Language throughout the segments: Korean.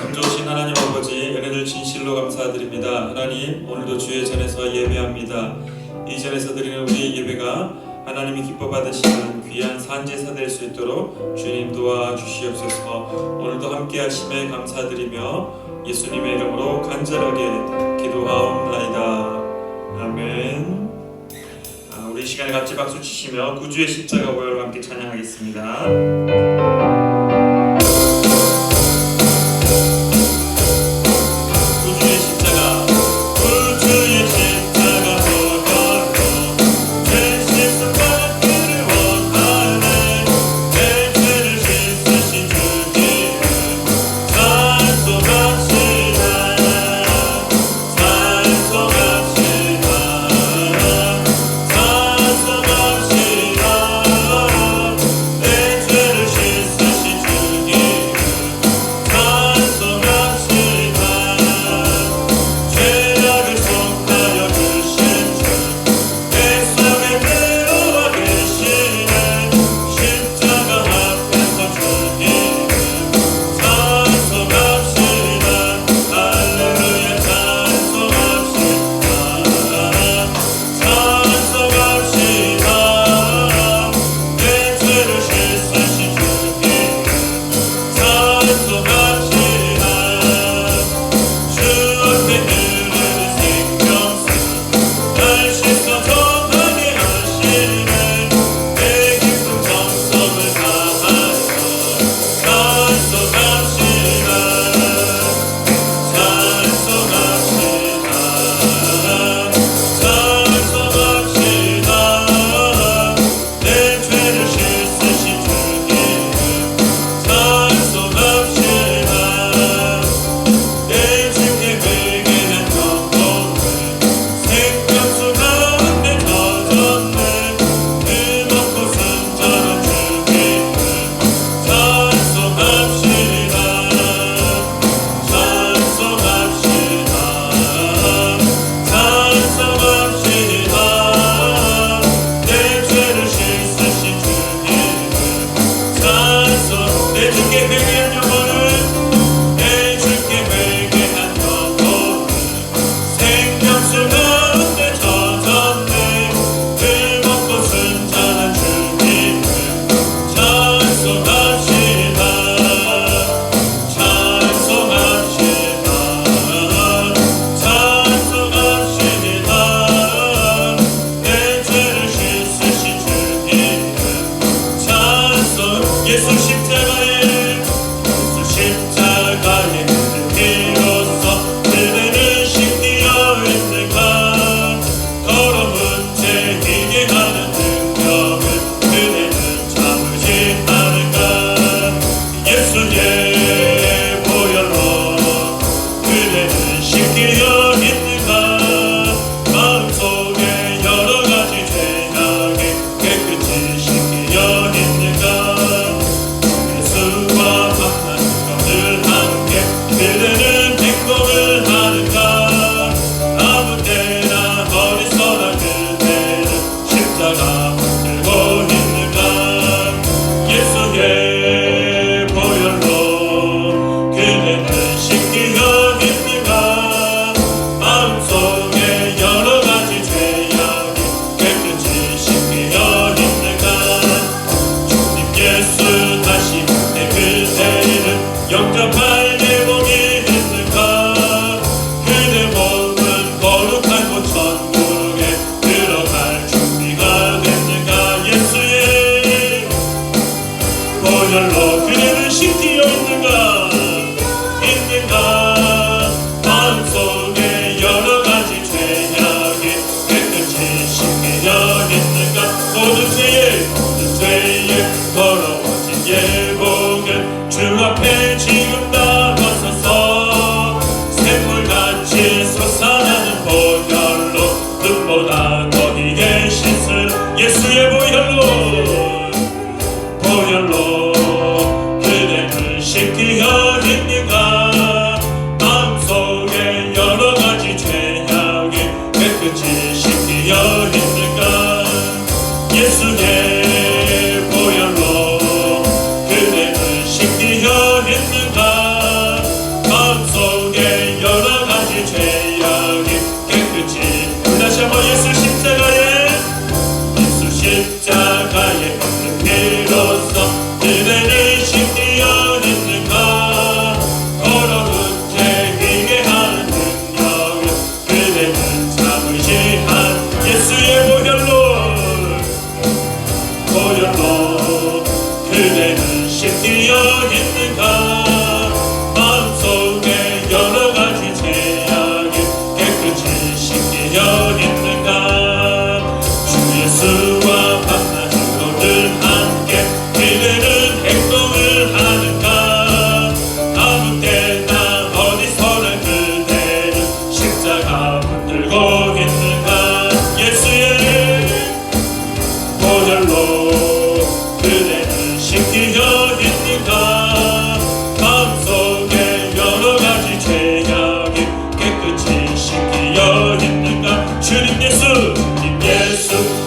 참 좋으신 하나님 아버지, 은혜를 진실로 감사드립니다. 하나님, 오늘도 주의 전에서 예배합니다. 이 전에서 드리는 우리 예배가 하나님이 기뻐 받으시는 귀한 산제사 될 수 있도록 주님 도와주시옵소서. 오늘도 함께 하심에 감사드리며 예수님의 이름으로 간절하게 기도하옵나이다. 아멘. 우리 시간에 같이 박수 치시며 구주의 십자가 보혈과 함께 찬양하겠습니다. 십자가의 피로써 그대를 신기어냈는가. 더러운 죄에게 하는 능력을 그대는 참으시 한 예수의 보혈로 그대는 씻기어냈는가. 마음속에 여러가지 죄악을 깨끗이 씻기어냈는가. 주 예수와 밤낮으로 늘 함께 그대는 행동을 하는가. 아무 때나 어디서나 그대는 십자가 붙들고 있는가. 예수의 보혈로 그대는 씻기어 있는가. 마음속에 여러가지 죄악이 깨끗이 씻기어 있는가. 주님 예수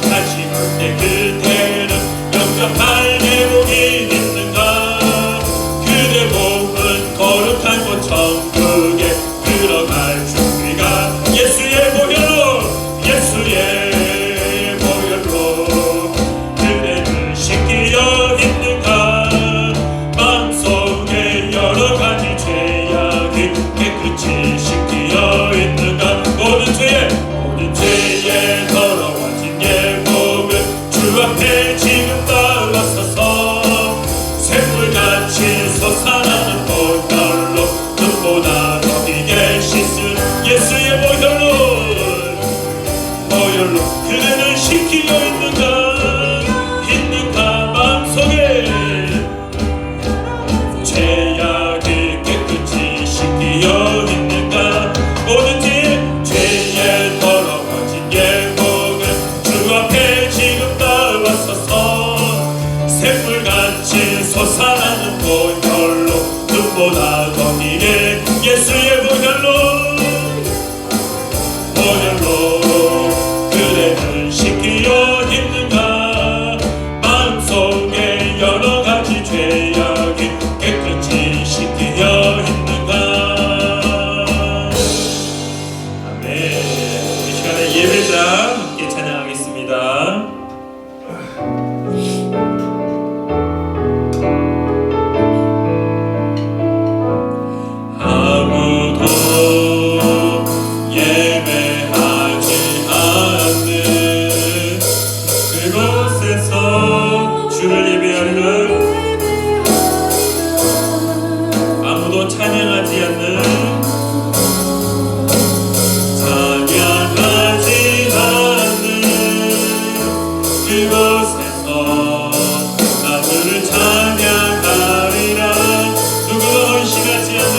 다시 볼 때 그대는 영접할 제목이 있는가. 그대 몸은 거룩한 곳 천국에 들어갈 준비가 예수의 보혈로 그대는 씻기어 있는가. 마음속에 여러가지 죄악이 깨끗이 씻기어 있는가. 모든 죄에 더러워진 예 몸을 주 앞에 지금 나와서서 샘물같이 솟아나는 보혈로 눈보다 더 비게 씻은 예수의 보혈로 그대는 씻기어 있는가. 마음속에 죄악이 깨끗이 씻기어 있는가. 모든 죄에 더러워진 예 몸을 주 앞에 지금 나와서서 샘물같이 솟아나는 보혈로 눈보다 더 비게 예수의 보혈로 그대는 씻기어 있는가. 마음속에 여러가지 죄악이 깨끗이 씻기어 있는가. 아멘. 이 시간에 예배자 함께 찬양하겠습니다. 아무도 예배하지 않는 그곳에서 주를 예배하리라. 아무도 찬양하지 않는 그곳에서 나 주를 찬양하리라. 누구도 헌신하지 않는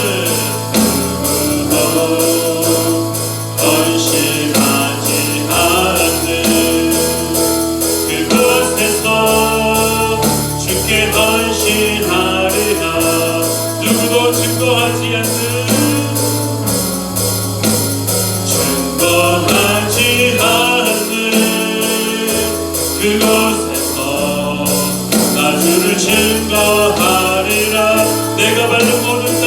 그곳에서 주께 헌신하리라. 누구도 증거하지 않는 그곳에서 나 주를 증거하리라. 내가 발로 보는 땅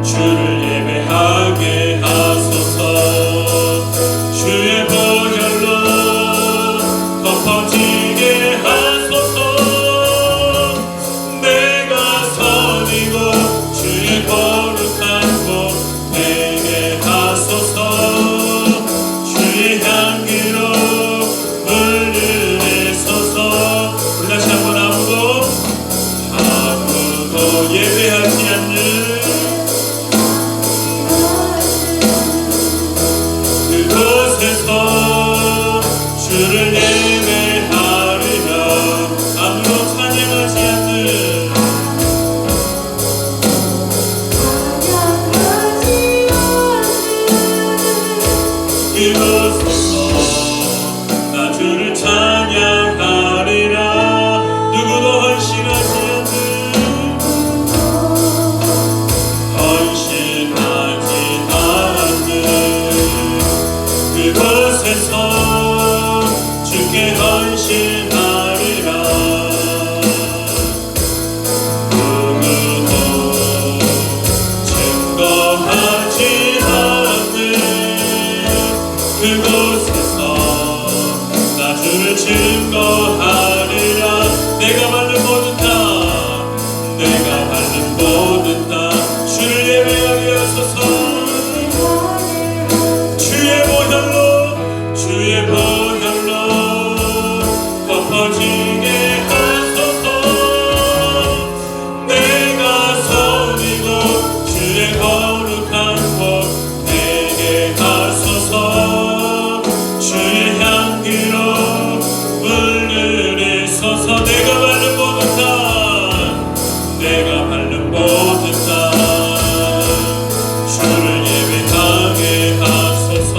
주를 예배하게 하소서. 주의 보혈로 덮어지게 하소서. 내가 선이고 주의 거룩한 곳 되게 하소서. 주의 향기로 물들이소서. 우리 다시 한번 아무도 예배하지 않는 그곳에서 주를 예배하리라. 아무도 찬양하지 않는 그곳에서 나 주를 찬양하리라. 누구도 헌신하지 않는 그곳에서 주께 헌신하리라. 누구도 증거하지 않는 그곳에서 나 주를 증거하리라. 내가 밟는 모든 땅, 내가 밟는 모든 땅 주를 예배하게 하소서. 주의 보혈로, 주의 보혈로 덮어지게 하소서. 내가 섬기고 주의 거룩한 곳 되게 하소서. 주의 향기로 물들이소서. 내가 밟는 모든 땅, 내가 밟는 모든 땅 주를 예배하게 하소서.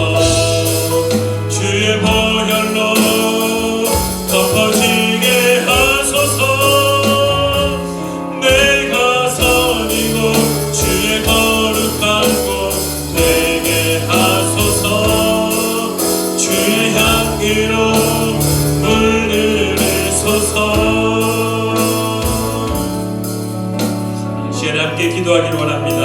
주의 보혈로 덮어지게 하소서. 내가 선이고 주의 거룩한 곳 되게 하소서. 주의 향기로 물들이소서. 시간에 함께 기도하기를 원합니다.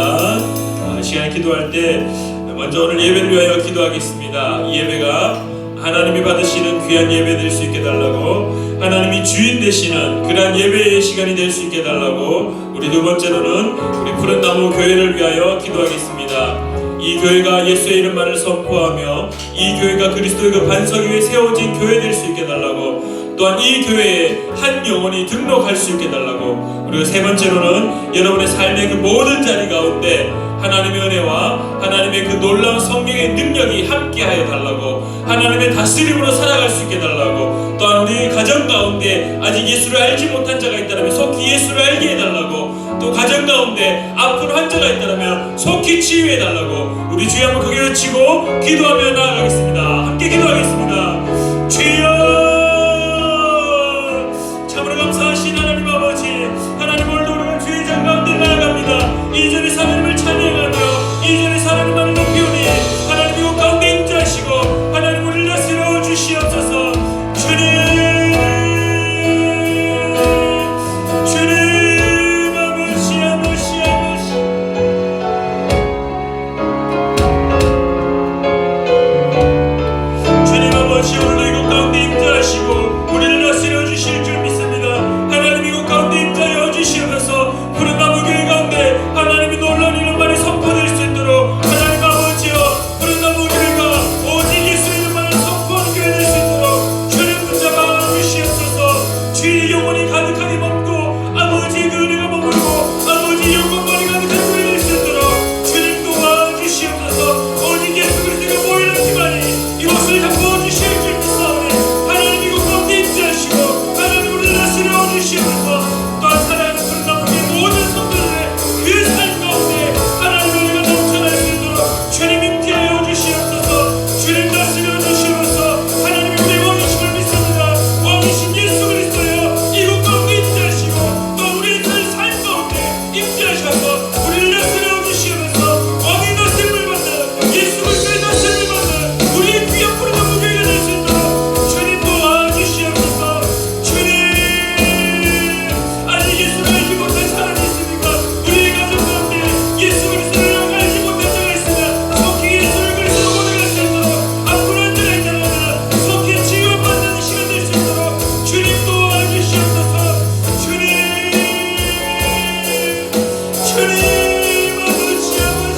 시간에 기도할 때 먼저 오늘 예배를 위하여 기도하겠습니다. 이 예배가 하나님이 받으시는 귀한 예배 될 수 있게 달라고, 하나님이 주인 되시는 그러한 예배의 시간이 될 수 있게 달라고, 우리 두 번째로는 우리 푸른나무 교회를 위하여 기도하겠습니다. 이 교회가 예수의 이름만을 선포하며 이 교회가 그리스도의 그 반석 위에 세워진 교회 될 수 있게 달라고, 또한 이 교회에 한 영혼이 등록할 수 있게 달라고, 그리고 세 번째로는 여러분의 삶의 그 모든 자리 가운데 하나님의 은혜와 하나님의 그 놀라운 성령의 능력이 함께하여 달라고, 하나님의 다스림으로 살아갈 수 있게 달라고, 또한 우리 가정 가운데 아직 예수를 알지 못한 자가 있다면 속히 예수를 알게 해달라고, 또 가정 가운데 아픈 환자가 있다면 속히 치유해 달라고, 우리 주여 한번 크게 외치고 기도하며 나아가겠습니다. 함께 기도하겠습니다. 주여, 참으로 감사하신 하나님 아버지, 하나님 오늘도 우리가 주의 장 가운데 나아갑니다. 이전에 하나님을 찬양하며 이전에 하나님만을 높이오니 하나님 이곳 가운데 임재하시고 하나님 우리를 다스려 주시옵소서. 주님 아버지 아버지 아버지, 주님 아버지 오늘도 이곳 가운데 임재하시고 우리를 다스려 주실 줄 믿습니다. 하나님 이곳 가운데 임재하여 주시옵소서. 푸른 나무 교회 가운데 하나님이 놀라운 이름만이 선포될 수 있도록 하나님 아버지여, 푸른 나무 교회가 오직 예수 이름만을 선포하는 교회 될 수 있도록 주님 붙잡아 주시옵소서. 주의 영혼이 가득하게 머물고 아버지의 그 은혜가 머물고 아버지의 영광만이 가득한 교회 될 수 있도록 주님 도와주시옵소서. 오직 예수 그리스도가 모이는 기만이 이곳을 잡고 주실 줄 믿사오니 하나님 이곳 가운데 임재하시고 하나님 우리를 다스려 주시옵소서. 또한 사랑하는 푸른 나무 교회 모든 성도들의 그 삶 가운데 하나님의 은혜가 넘쳐날 수 있도록 주님 임재하여 주시옵소서. 주님 다스려 주시옵소서. 하나님의 우리 왕이심을 믿습니다. 왕이신 예수 그리스도여 이곳 가운데 임재하시고 또 우리의 그 삶 가운데 임재하셔서 우리를 다스려 주시옵소서. 왕의 다스림을 받는 예수 그리스도의 다스림을 받는 우리의 귀한 푸른 나무 교회가 될 수 있도록 주님 도와주시옵소서. 주님, 아직 예수를 알지 못한 사람이 있습니까? 우리의 가정 가운데 예수 그리스도를 알지 못한 자가 있으면 속히 예수를 그리스도로 고백할 수 있도록, 아픈 환자가 있다면 속히 치유받는 시간 될 수 있도록 주님 도와주시옵소서. 주님 아버지 아버지,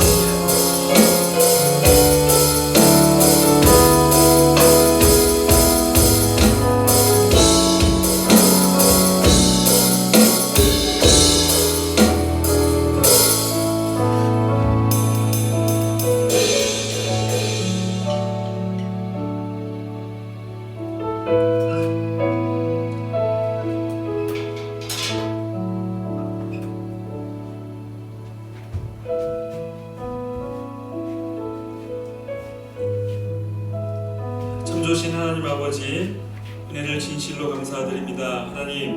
참 좋으신 하나님 아버지, 은혜를 진실로 감사드립니다. 하나님,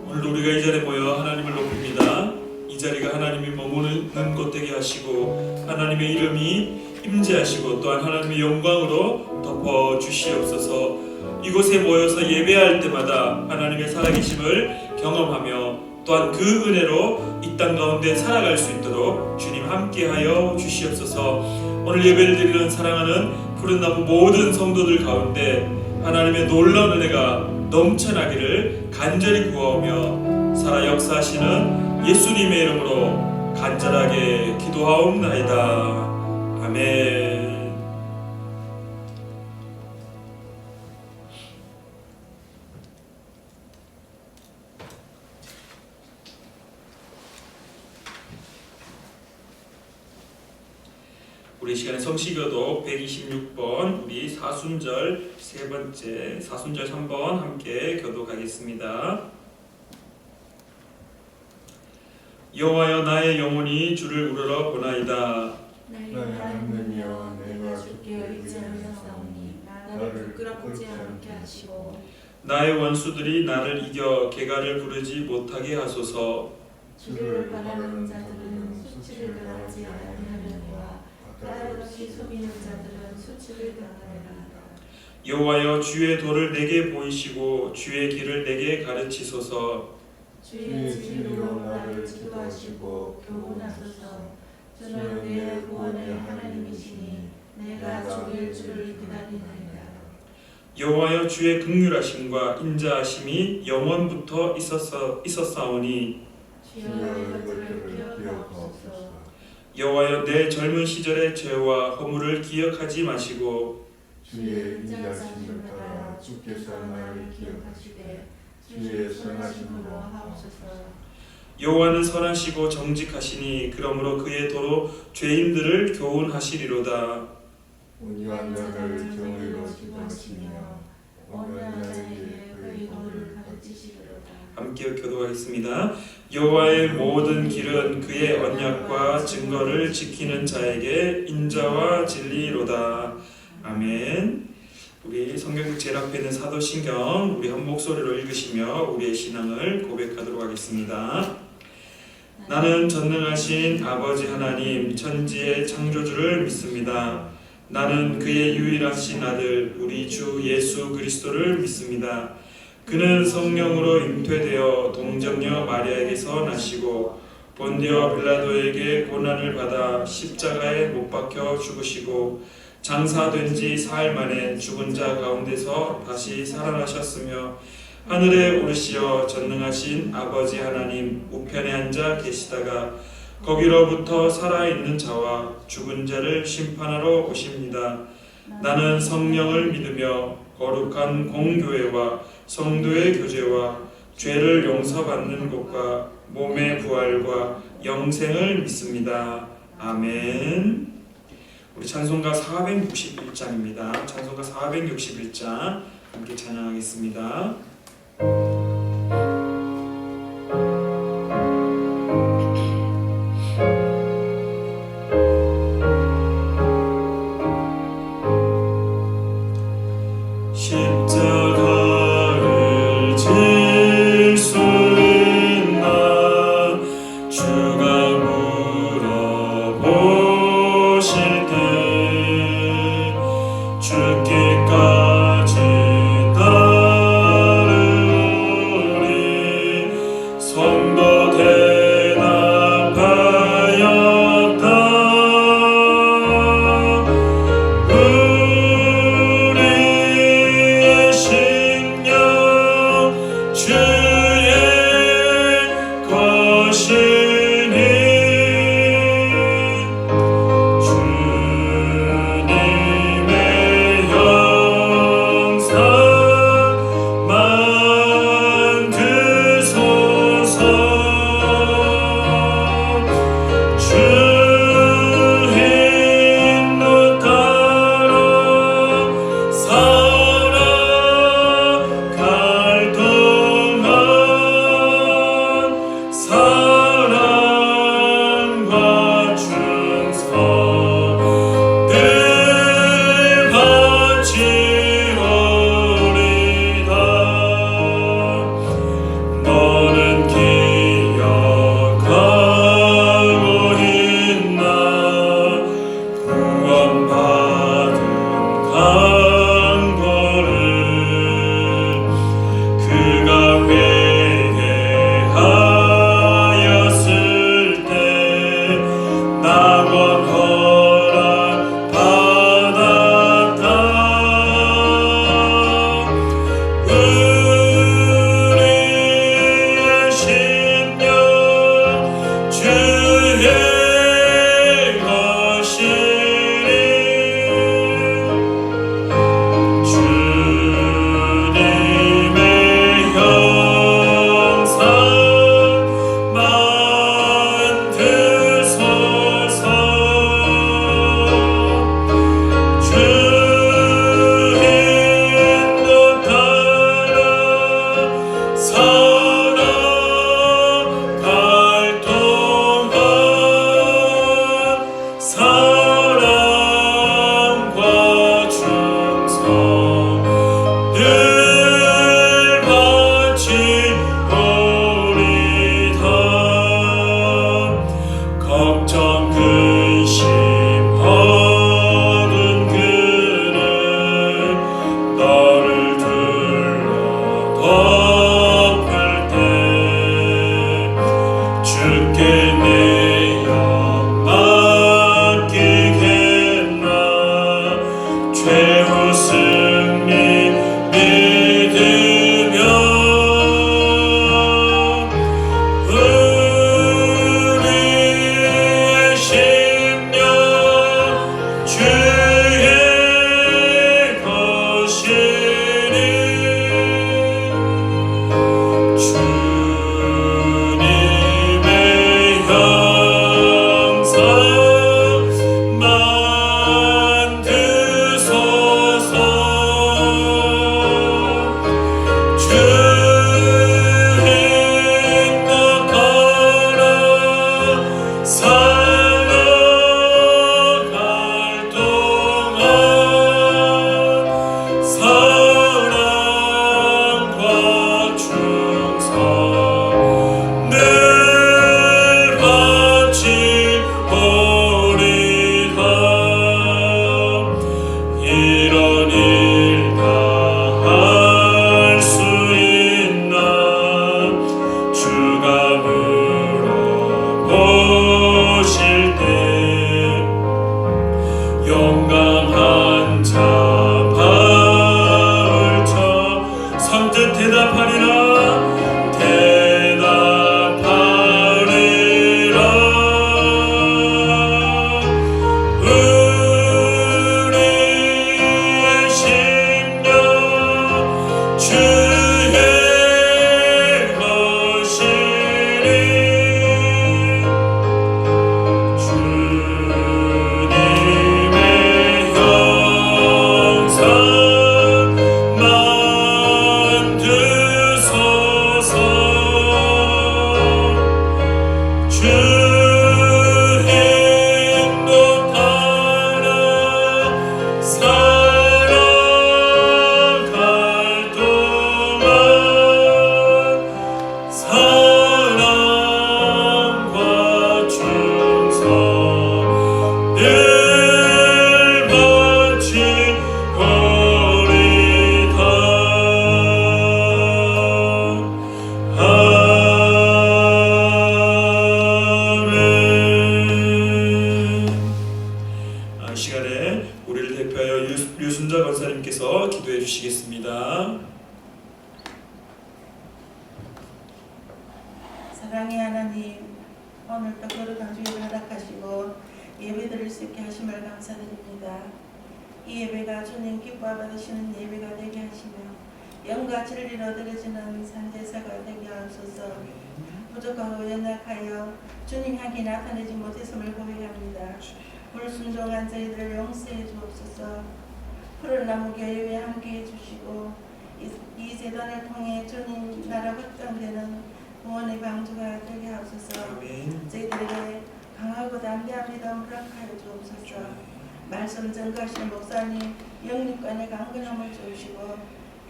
오늘도 우리가 이 자리에 모여 하나님을 높입니다. 이 자리가 하나님이 머무는 곳 되게 하시고 하나님의 이름이 임재하시고 또한 하나님의 영광으로 덮어 주시옵소서. 이곳에 모여서 예배할 때마다 하나님의 살아계심을 경험하며 또한 그 은혜로 이 땅 가운데 살아갈 수 있도록 주님 함께하여 주시옵소서. 오늘 예배를 드리는 사랑하는 푸른나무 모든 성도들 가운데 하나님의 놀라운 은혜가 넘쳐나기를 간절히 구하오며 살아 역사하시는 예수님의 이름으로 간절하게 기도하옵나이다. 아멘. 우리 시간에 성시교독 126번 우리 사순절 세 번째 사순절 3번 함께 교독하겠습니다. 여호와여 나의 영혼이 주를 우러러 보나이다. 나의 하나님이여 내가 주께 의지하였사오니 나를 부끄럽지 않게 하시고 나의 원수들이 나를 이겨 개가를 부르지 못하게 하소서. 주를 바라는 자들은 수치를 당하지 아니하려니와 까닭 없이 속이는 자들은 수치를 당하리라. 여호와여 주의 도를 내게 보이시고 주의 길을 내게 가르치소서. 주의 진리로 나를 지도하시고 교훈하소서. 주는 내 구원의 하나님이시니 내가 죽일 주를 기다리나이다. 여호와여 주의 긍휼하심과 인자하심이 영원부터 있었사오니 주여 이것들을 기억하옵소서. 여호와여 내 젊은 시절의 죄와 허물을 기억하지 마시고 주의 인자하심을 따라 주께서 나를 기억하시되 주의 선하심으로 하옵소서. 여호와는 선하시고 정직하시니 그러므로 그의 도로 죄인들을 교훈하시리로다. 온유한 자를 정의로 지도하시며 온유한 자에게 그의 도를 가르치시리로다. 함께 교도하겠습니다. 여호와의 모든 길은 그의 언약과 증거를 지키는 자에게 인자와 진리로다. 아멘. 우리 성경 제일 앞에 있는 사도신경 우리 한 목소리로 읽으시며 우리의 신앙을 고백하도록 하겠습니다. 나는 전능하신 아버지 하나님 천지의 창조주를 믿습니다. 나는 그의 유일하신 아들 우리 주 예수 그리스도를 믿습니다. 그는 성령으로 잉태되어 동정녀 마리아에게서 나시고 본디오 빌라도에게 고난을 받아 십자가에 못 박혀 죽으시고 장사된 지 사흘 만에 죽은 자 가운데서 다시 살아나셨으며 하늘에 오르시어 전능하신 아버지 하나님 우편에 앉아 계시다가 거기로부터 살아있는 자와 죽은 자를 심판하러 오십니다. 나는 성령을 믿으며 거룩한 공교회와 성도의 교제와 죄를 용서받는 것과 몸의 부활과 영생을 믿습니다. 아멘. 우리 찬송가 461장입니다. 찬송가 461장 함께 찬양하겠습니다. 십자가를 질 수 있나 주가 물어보실 때 죽기까지 따르리 성도 대답하였다. 우리의 신 늘 바치오리다. 걱정 근심 어두운 그늘 너를 둘러 덮을 때 주께 내 영 맡기겠나. 최후 승리 믿으며 우리의 심령 주의 것이니 주님의 형상 만드소서. 주 행복하라. 살아갈 동안 사랑과 충성 늘 바치오리다. 이런 일 다 할 수 있나. 주가 물어보실 때 용감한 자 바울처 선뜻 대답하리라. 대답하리라. 우리의 심령 주의 것이니 주님의 형상 만드소서. 주 행복하라. 살아갈 동안 사랑과 충성 늘 바치오리다. 아멘. 이 시간에 우리를 대표하여 류순자 권사님께서 기도해 주시겠습니다. 사랑의 하나님, 오늘도 거룩한 주일을 허락하시고 예배 드릴 수 있게 하심을 감사드립니다. 이 예배가 주님 기뻐 받으시는 예배가 되게 하시며 영과 진리로 드려지는 산제사가 되게 하소서. 부족하고 연약하여 주님 향기 나타내지 못했음을 고백합니다. 불순종한 저희들을 용서해 주옵소서. 푸른 나무 교회에 함께해 주시고 이 재단을 통해 주님 나라 확장되는 구원의 방주가 되게 하옵소서. 아멘. 저희들에게 강하고 담대한 믿음 허락하여 주옵소서. 말씀 전가하시는 목사님 영육간의 강건함을 주시고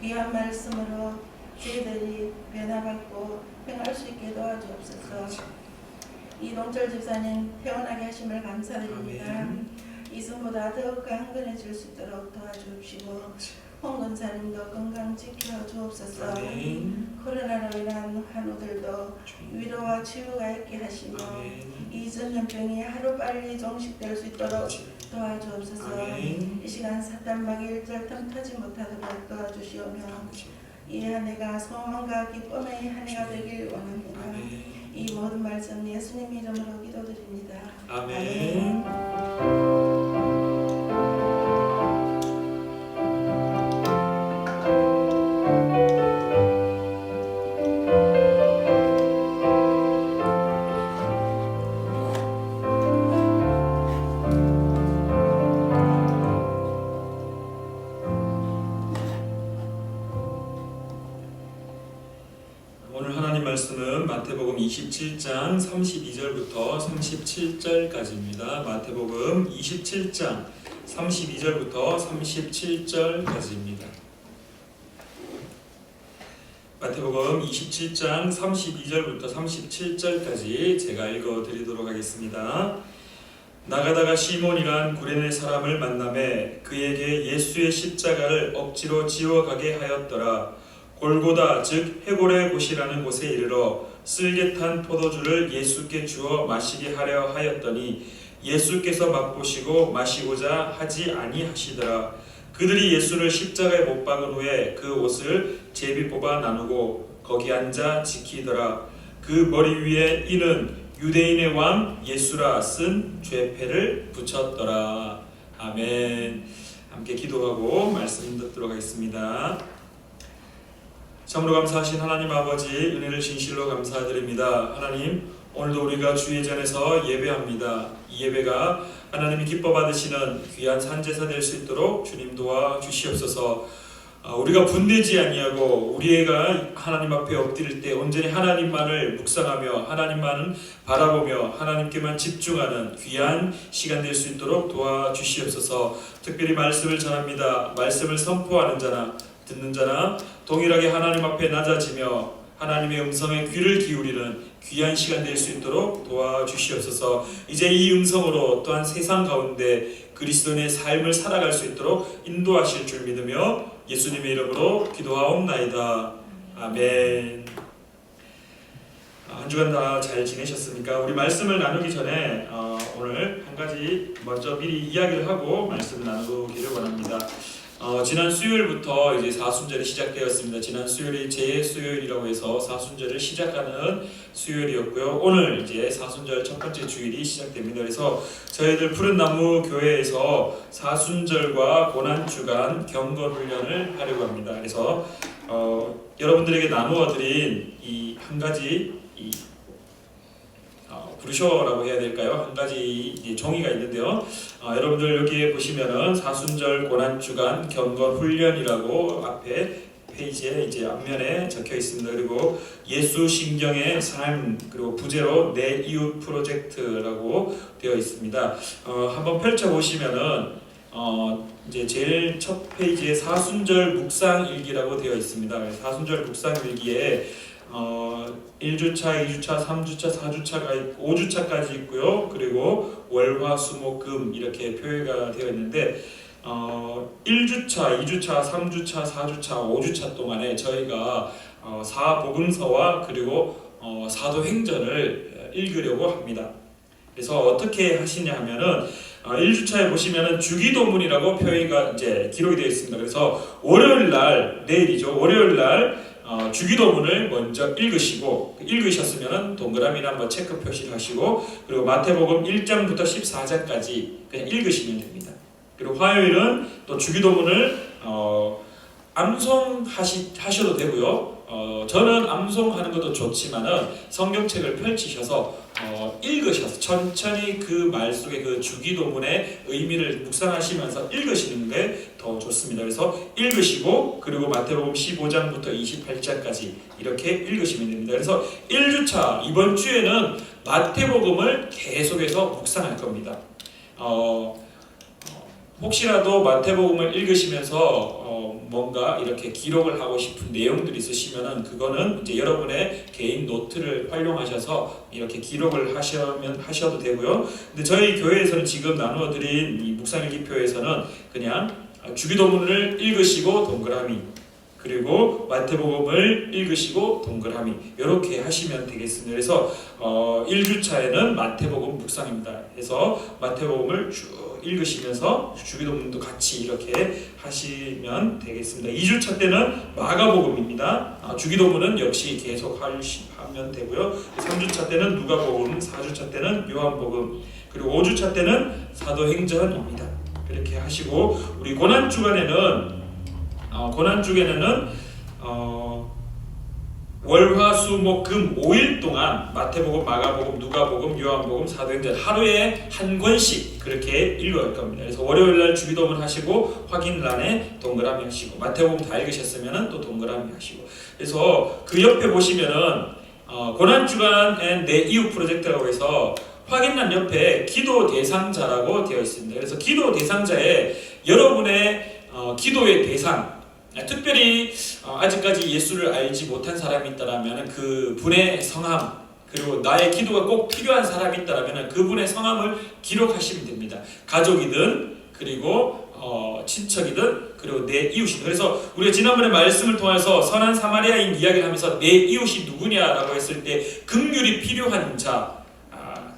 귀한 말씀으로 저희들이 변화받고 행할 수 있게 도와주옵소서. 이동철 집사님 태어나게 하심을 감사드립니다. 아멘. 이승보다 더욱 강건해질 수 있도록 도와주옵시고 홍 권사님도 건강 지켜 주옵소서. 아멘. 코로나로 인한 환우들도 위로와 치유가 있게 하시며 아멘. 이 전염병이 하루빨리 종식될 수 있도록 도와주옵소서. 아멘. 이 시간 사탄막이 일절 틈타지 못하도록 도와주시오며 이 한 해가 소망과 기쁨의 한 해가 되길 원합니다. 아멘. 이 모든 말씀 예수님 이름으로 기도드립니다. 아멘. 오늘 하나님 말씀은 마태복음 27장 32절부터 37절까지입니다. 마태복음 27장 32절부터 37절까지입니다. 마태복음 27장 32절부터 37절까지 제가 읽어드리도록 하겠습니다. 나가다가 시몬이란 구레네 사람을 만나매 그에게 예수의 십자가를 억지로 지워가게 하였더라. 골고다 즉 해골의 곳이라는 곳에 이르러 쓸개탄 포도주를 예수께 주어 마시게 하려 하였더니 예수께서 맛보시고 마시고자 하지 아니하시더라. 그들이 예수를 십자가에 못 박은 후에 그 옷을 제비 뽑아 나누고 거기 앉아 지키더라. 그 머리 위에 이는 유대인의 왕 예수라 쓴 죄패를 붙였더라. 아멘. 함께 기도하고 말씀 듣도록 하겠습니다. 참으로 감사하신 하나님 아버지, 은혜를 진실로 감사드립니다. 하나님, 오늘도 우리가 주의 전에서 예배합니다. 이 예배가 하나님이 기뻐 받으시는 귀한 산제사 될 수 있도록 주님 도와 주시옵소서. 우리가 분되지 아니하고 우리가 하나님 앞에 엎드릴 때 온전히 하나님만을 묵상하며 하나님만을 바라보며 하나님께만 집중하는 귀한 시간 될 수 있도록 도와주시옵소서. 특별히 말씀을 전합니다. 말씀을 선포하는 자나 듣는 자나 동일하게 하나님 앞에 낮아지며 하나님의 음성에 귀를 기울이는 귀한 시간 될 수 있도록 도와주시옵소서. 이제 이 음성으로 또한 세상 가운데 그리스도인의 삶을 살아갈 수 있도록 인도하실 줄 믿으며 예수님의 이름으로 기도하옵나이다. 아멘. 한 주간 다 잘 지내셨습니까? 우리 말씀을 나누기 전에 오늘 한 가지 먼저 미리 이야기를 하고 말씀을 나누기를 원합니다. 지난 수요일부터 이제 사순절이 시작되었습니다. 지난 수요일이 제 수요일이라고 해서 사순절을 시작하는 수요일이었고요. 오늘 이제 사순절 첫 번째 주일이 시작됩니다. 그래서 저희들 푸른나무 교회에서 사순절과 고난주간 경건훈련을 하려고 합니다. 그래서 여러분들에게 나누어드린 이 한 가지 브루셔라고 해야 될까요? 한 가지 종이가 있는데요. 여러분들 여기에 보시면은 사순절 고난주간 경건훈련이라고 앞에 페이지에 이제 앞면에 적혀 있습니다. 그리고 예수 신경의 삶, 그리고 부제로 내 이웃 프로젝트라고 되어 있습니다. 한번 펼쳐 보시면은 이제 제일 첫 페이지에 사순절 묵상일기라고 되어 있습니다. 사순절 묵상일기에 1주차, 2주차, 3주차, 4주차가 있고 5주차까지 있고요. 그리고 월, 화, 수, 목, 금 이렇게 표기가 되어 있는데 1주차, 2주차, 3주차, 4주차, 5주차 동안에 저희가 사복음서와 그리고 사도행전을 읽으려고 합니다. 그래서 어떻게 하시냐 하면은 1주차에 보시면은 주기도문이라고 표기가 이제 기록이 되어 있습니다. 그래서 월요일 날, 내일이죠. 월요일 날 주기도문을 먼저 읽으시고 읽으셨으면 동그라미나 뭐 체크 표시를 하시고 그리고 마태복음 1장부터 14장까지 그냥 읽으시면 됩니다. 그리고 화요일은 또 주기도문을 암송하셔도 되고요. 저는 암송하는 것도 좋지만은 성경책을 펼치셔서 읽으셔서 천천히 그 말 속에 그 주기도문의 의미를 묵상하시면서 읽으시는 게 더 좋습니다. 그래서 읽으시고 그리고 마태복음 15장부터 28장까지 이렇게 읽으시면 됩니다. 그래서 1주차 이번 주에는 마태복음을 계속해서 묵상할 겁니다. 혹시라도 마태복음을 읽으시면서 뭔가 이렇게 기록을 하고 싶은 내용들이 있으시면은 그거는 이제 여러분의 개인 노트를 활용하셔서 이렇게 기록을 하셔도 되고요. 근데 저희 교회에서는 지금 나누어드린 이 묵상일기표에서는 그냥 주기도문을 읽으시고 동그라미, 그리고 마태복음을 읽으시고 동그라미 이렇게 하시면 되겠습니다. 그래서 1주차에는 마태복음 묵상입니다. 그래서 마태복음을 쭉 읽으시면서 주기도문도 같이 이렇게 하시면 되겠습니다. 2주차 때는 마가복음입니다. 주기도문은 역시 계속 하면 되고요. 3주차 때는 누가복음, 4주차 때는 요한복음, 그리고 5주차 때는 사도행전입니다. 그렇게 하시고 우리 고난주간에는 월, 화, 수, 목, 금 5일 동안 마태복음, 마가복음, 누가복음, 요한복음, 사도행전 하루에 한 권씩 그렇게 읽어갈 겁니다. 그래서 월요일날 주기도문 하시고 확인란에 동그라미 하시고 마태복음 다 읽으셨으면 또 동그라미 하시고 그래서 그 옆에 보시면은 고난주간 내 이웃 프로젝트라고 해서 확인란 옆에 기도 대상자라고 되어 있습니다. 그래서 기도 대상자에 여러분의 기도의 대상 특별히 아직까지 예수를 알지 못한 사람이 있다라면 그 분의 성함, 그리고 나의 기도가 꼭 필요한 사람이 있다라면 그분의 성함을 기록하시면 됩니다. 가족이든 그리고 친척이든 그리고 내 이웃이든. 그래서 우리가 지난번에 말씀을 통해서 선한 사마리아인 이야기를 하면서 내 이웃이 누구냐라고 했을 때 긍휼이 필요한 자,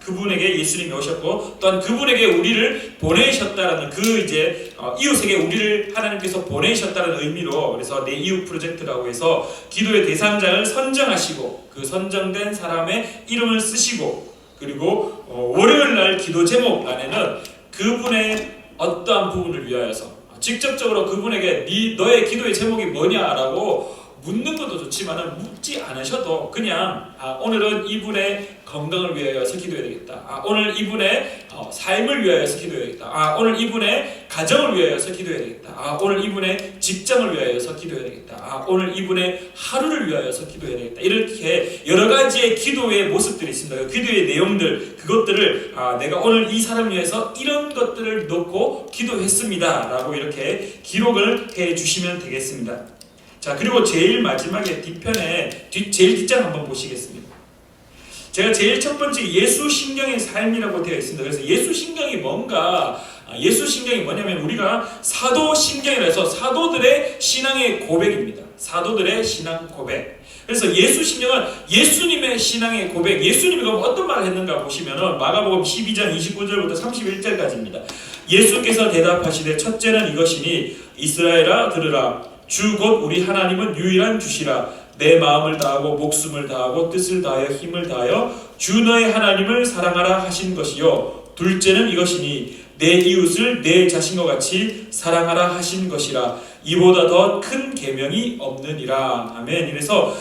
그분에게 예수님이 오셨고 또한 그분에게 우리를 보내셨다라는 그 이제 이웃에게 우리를 하나님께서 보내셨다는 의미로, 그래서 내 이웃 프로젝트라고 해서 기도의 대상자를 선정하시고 그 선정된 사람의 이름을 쓰시고, 그리고 월요일 날 기도 제목 안에는 그분의 어떠한 부분을 위하여서 직접적으로 그분에게 너의 기도의 제목이 뭐냐라고 묻는 것도 좋지만 묻지 않으셔도 그냥 오늘은 이분의 건강을 위하여서 기도해야 되겠다. 오늘 이분의 삶을 위하여서 기도해야 되겠다. 오늘 이분의 가정을 위하여서 기도해야 되겠다. 오늘 이분의 직장을 위하여서 기도해야 되겠다. 오늘 이분의 하루를 위하여서 기도해야 되겠다. 이렇게 여러 가지의 기도의 모습들이 있습니다. 기도의 내용들, 그것들을 내가 오늘 이 사람을 위해서 이런 것들을 놓고 기도했습니다 라고 이렇게 기록을 해 주시면 되겠습니다. 자, 그리고 제일 마지막에 뒤편에 제일 뒷장 한번 보시겠습니다. 제가 제일 첫 번째 예수 신경의 삶이라고 되어 있습니다. 그래서 예수 신경이 뭔가, 예수 신경이 뭐냐면 우리가 사도 신경이라 해서 사도들의 신앙의 고백입니다. 사도들의 신앙 고백. 그래서 예수 신경은 예수님의 신앙의 고백. 예수님이 그럼 어떤 말을 했는가 보시면은 마가복음 12장 29절부터 31절까지입니다. 예수께서 대답하시되 첫째는 이것이니 이스라엘아 들으라. 주 곧 우리 하나님은 유일한 주시라. 내 마음을 다하고 목숨을 다하고 뜻을 다하여 힘을 다하여 주 너의 하나님을 사랑하라 하신 것이요. 둘째는 이것이니 내 이웃을 내 자신과 같이 사랑하라 하신 것이라. 이보다 더 큰 계명이 없느니라. 아멘. 그래서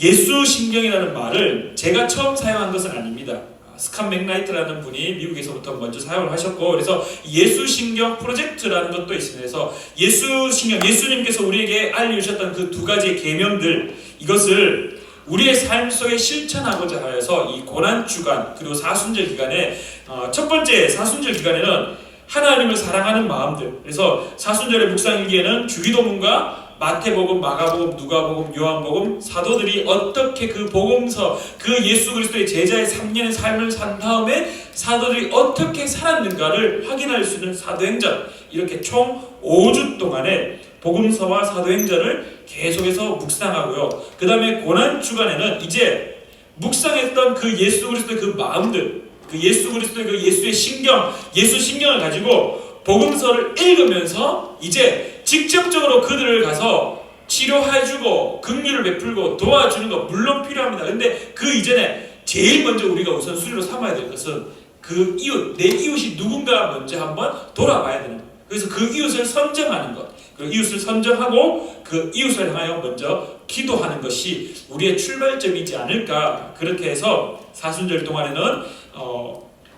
예수 신경이라는 말을 제가 처음 사용한 것은 아닙니다. 스칸 맥나이트라는 분이 미국에서부터 먼저 사용을 하셨고, 그래서 예수 신경 프로젝트라는 것도 있습니다. 그래서 예수 신경, 예수님께서 우리에게 알려주셨던 그 두 가지의 계명들, 이것을 우리의 삶 속에 실천하고자 하여서 이 고난 주간 그리고 사순절 기간에 첫 번째 사순절 기간에는 하나님을 사랑하는 마음들, 그래서 사순절의 묵상일기에는 주기도문과 마태복음, 마가복음, 누가복음, 요한복음, 사도들이 어떻게 그 복음서, 그 예수 그리스도의 제자의 3년의 삶을 산 다음에 사도들이 어떻게 살았는가를 확인할 수 있는 사도행전, 이렇게 총 5주 동안에 복음서와 사도행전을 계속해서 묵상하고요. 그 다음에 고난주간에는 이제 묵상했던 그 예수 그리스도의 그 마음들, 그 예수 그리스도의 그 예수의 신경, 예수 신경을 가지고 복음서를 읽으면서 이제 직접적으로 그들을 가서 치료해주고 긍휼을 베풀고 도와주는 거 물론 필요합니다. 근데 그 이전에 제일 먼저 우리가 우선순위로 삼아야 될 것은 그 이웃, 내 이웃이 누군가 먼저 한번 돌아봐야 되는 거예요. 그래서 그 이웃을 선정하는 것, 그 이웃을 선정하고 그 이웃을 향하여 먼저 기도하는 것이 우리의 출발점이지 않을까. 그렇게 해서 사순절 동안에는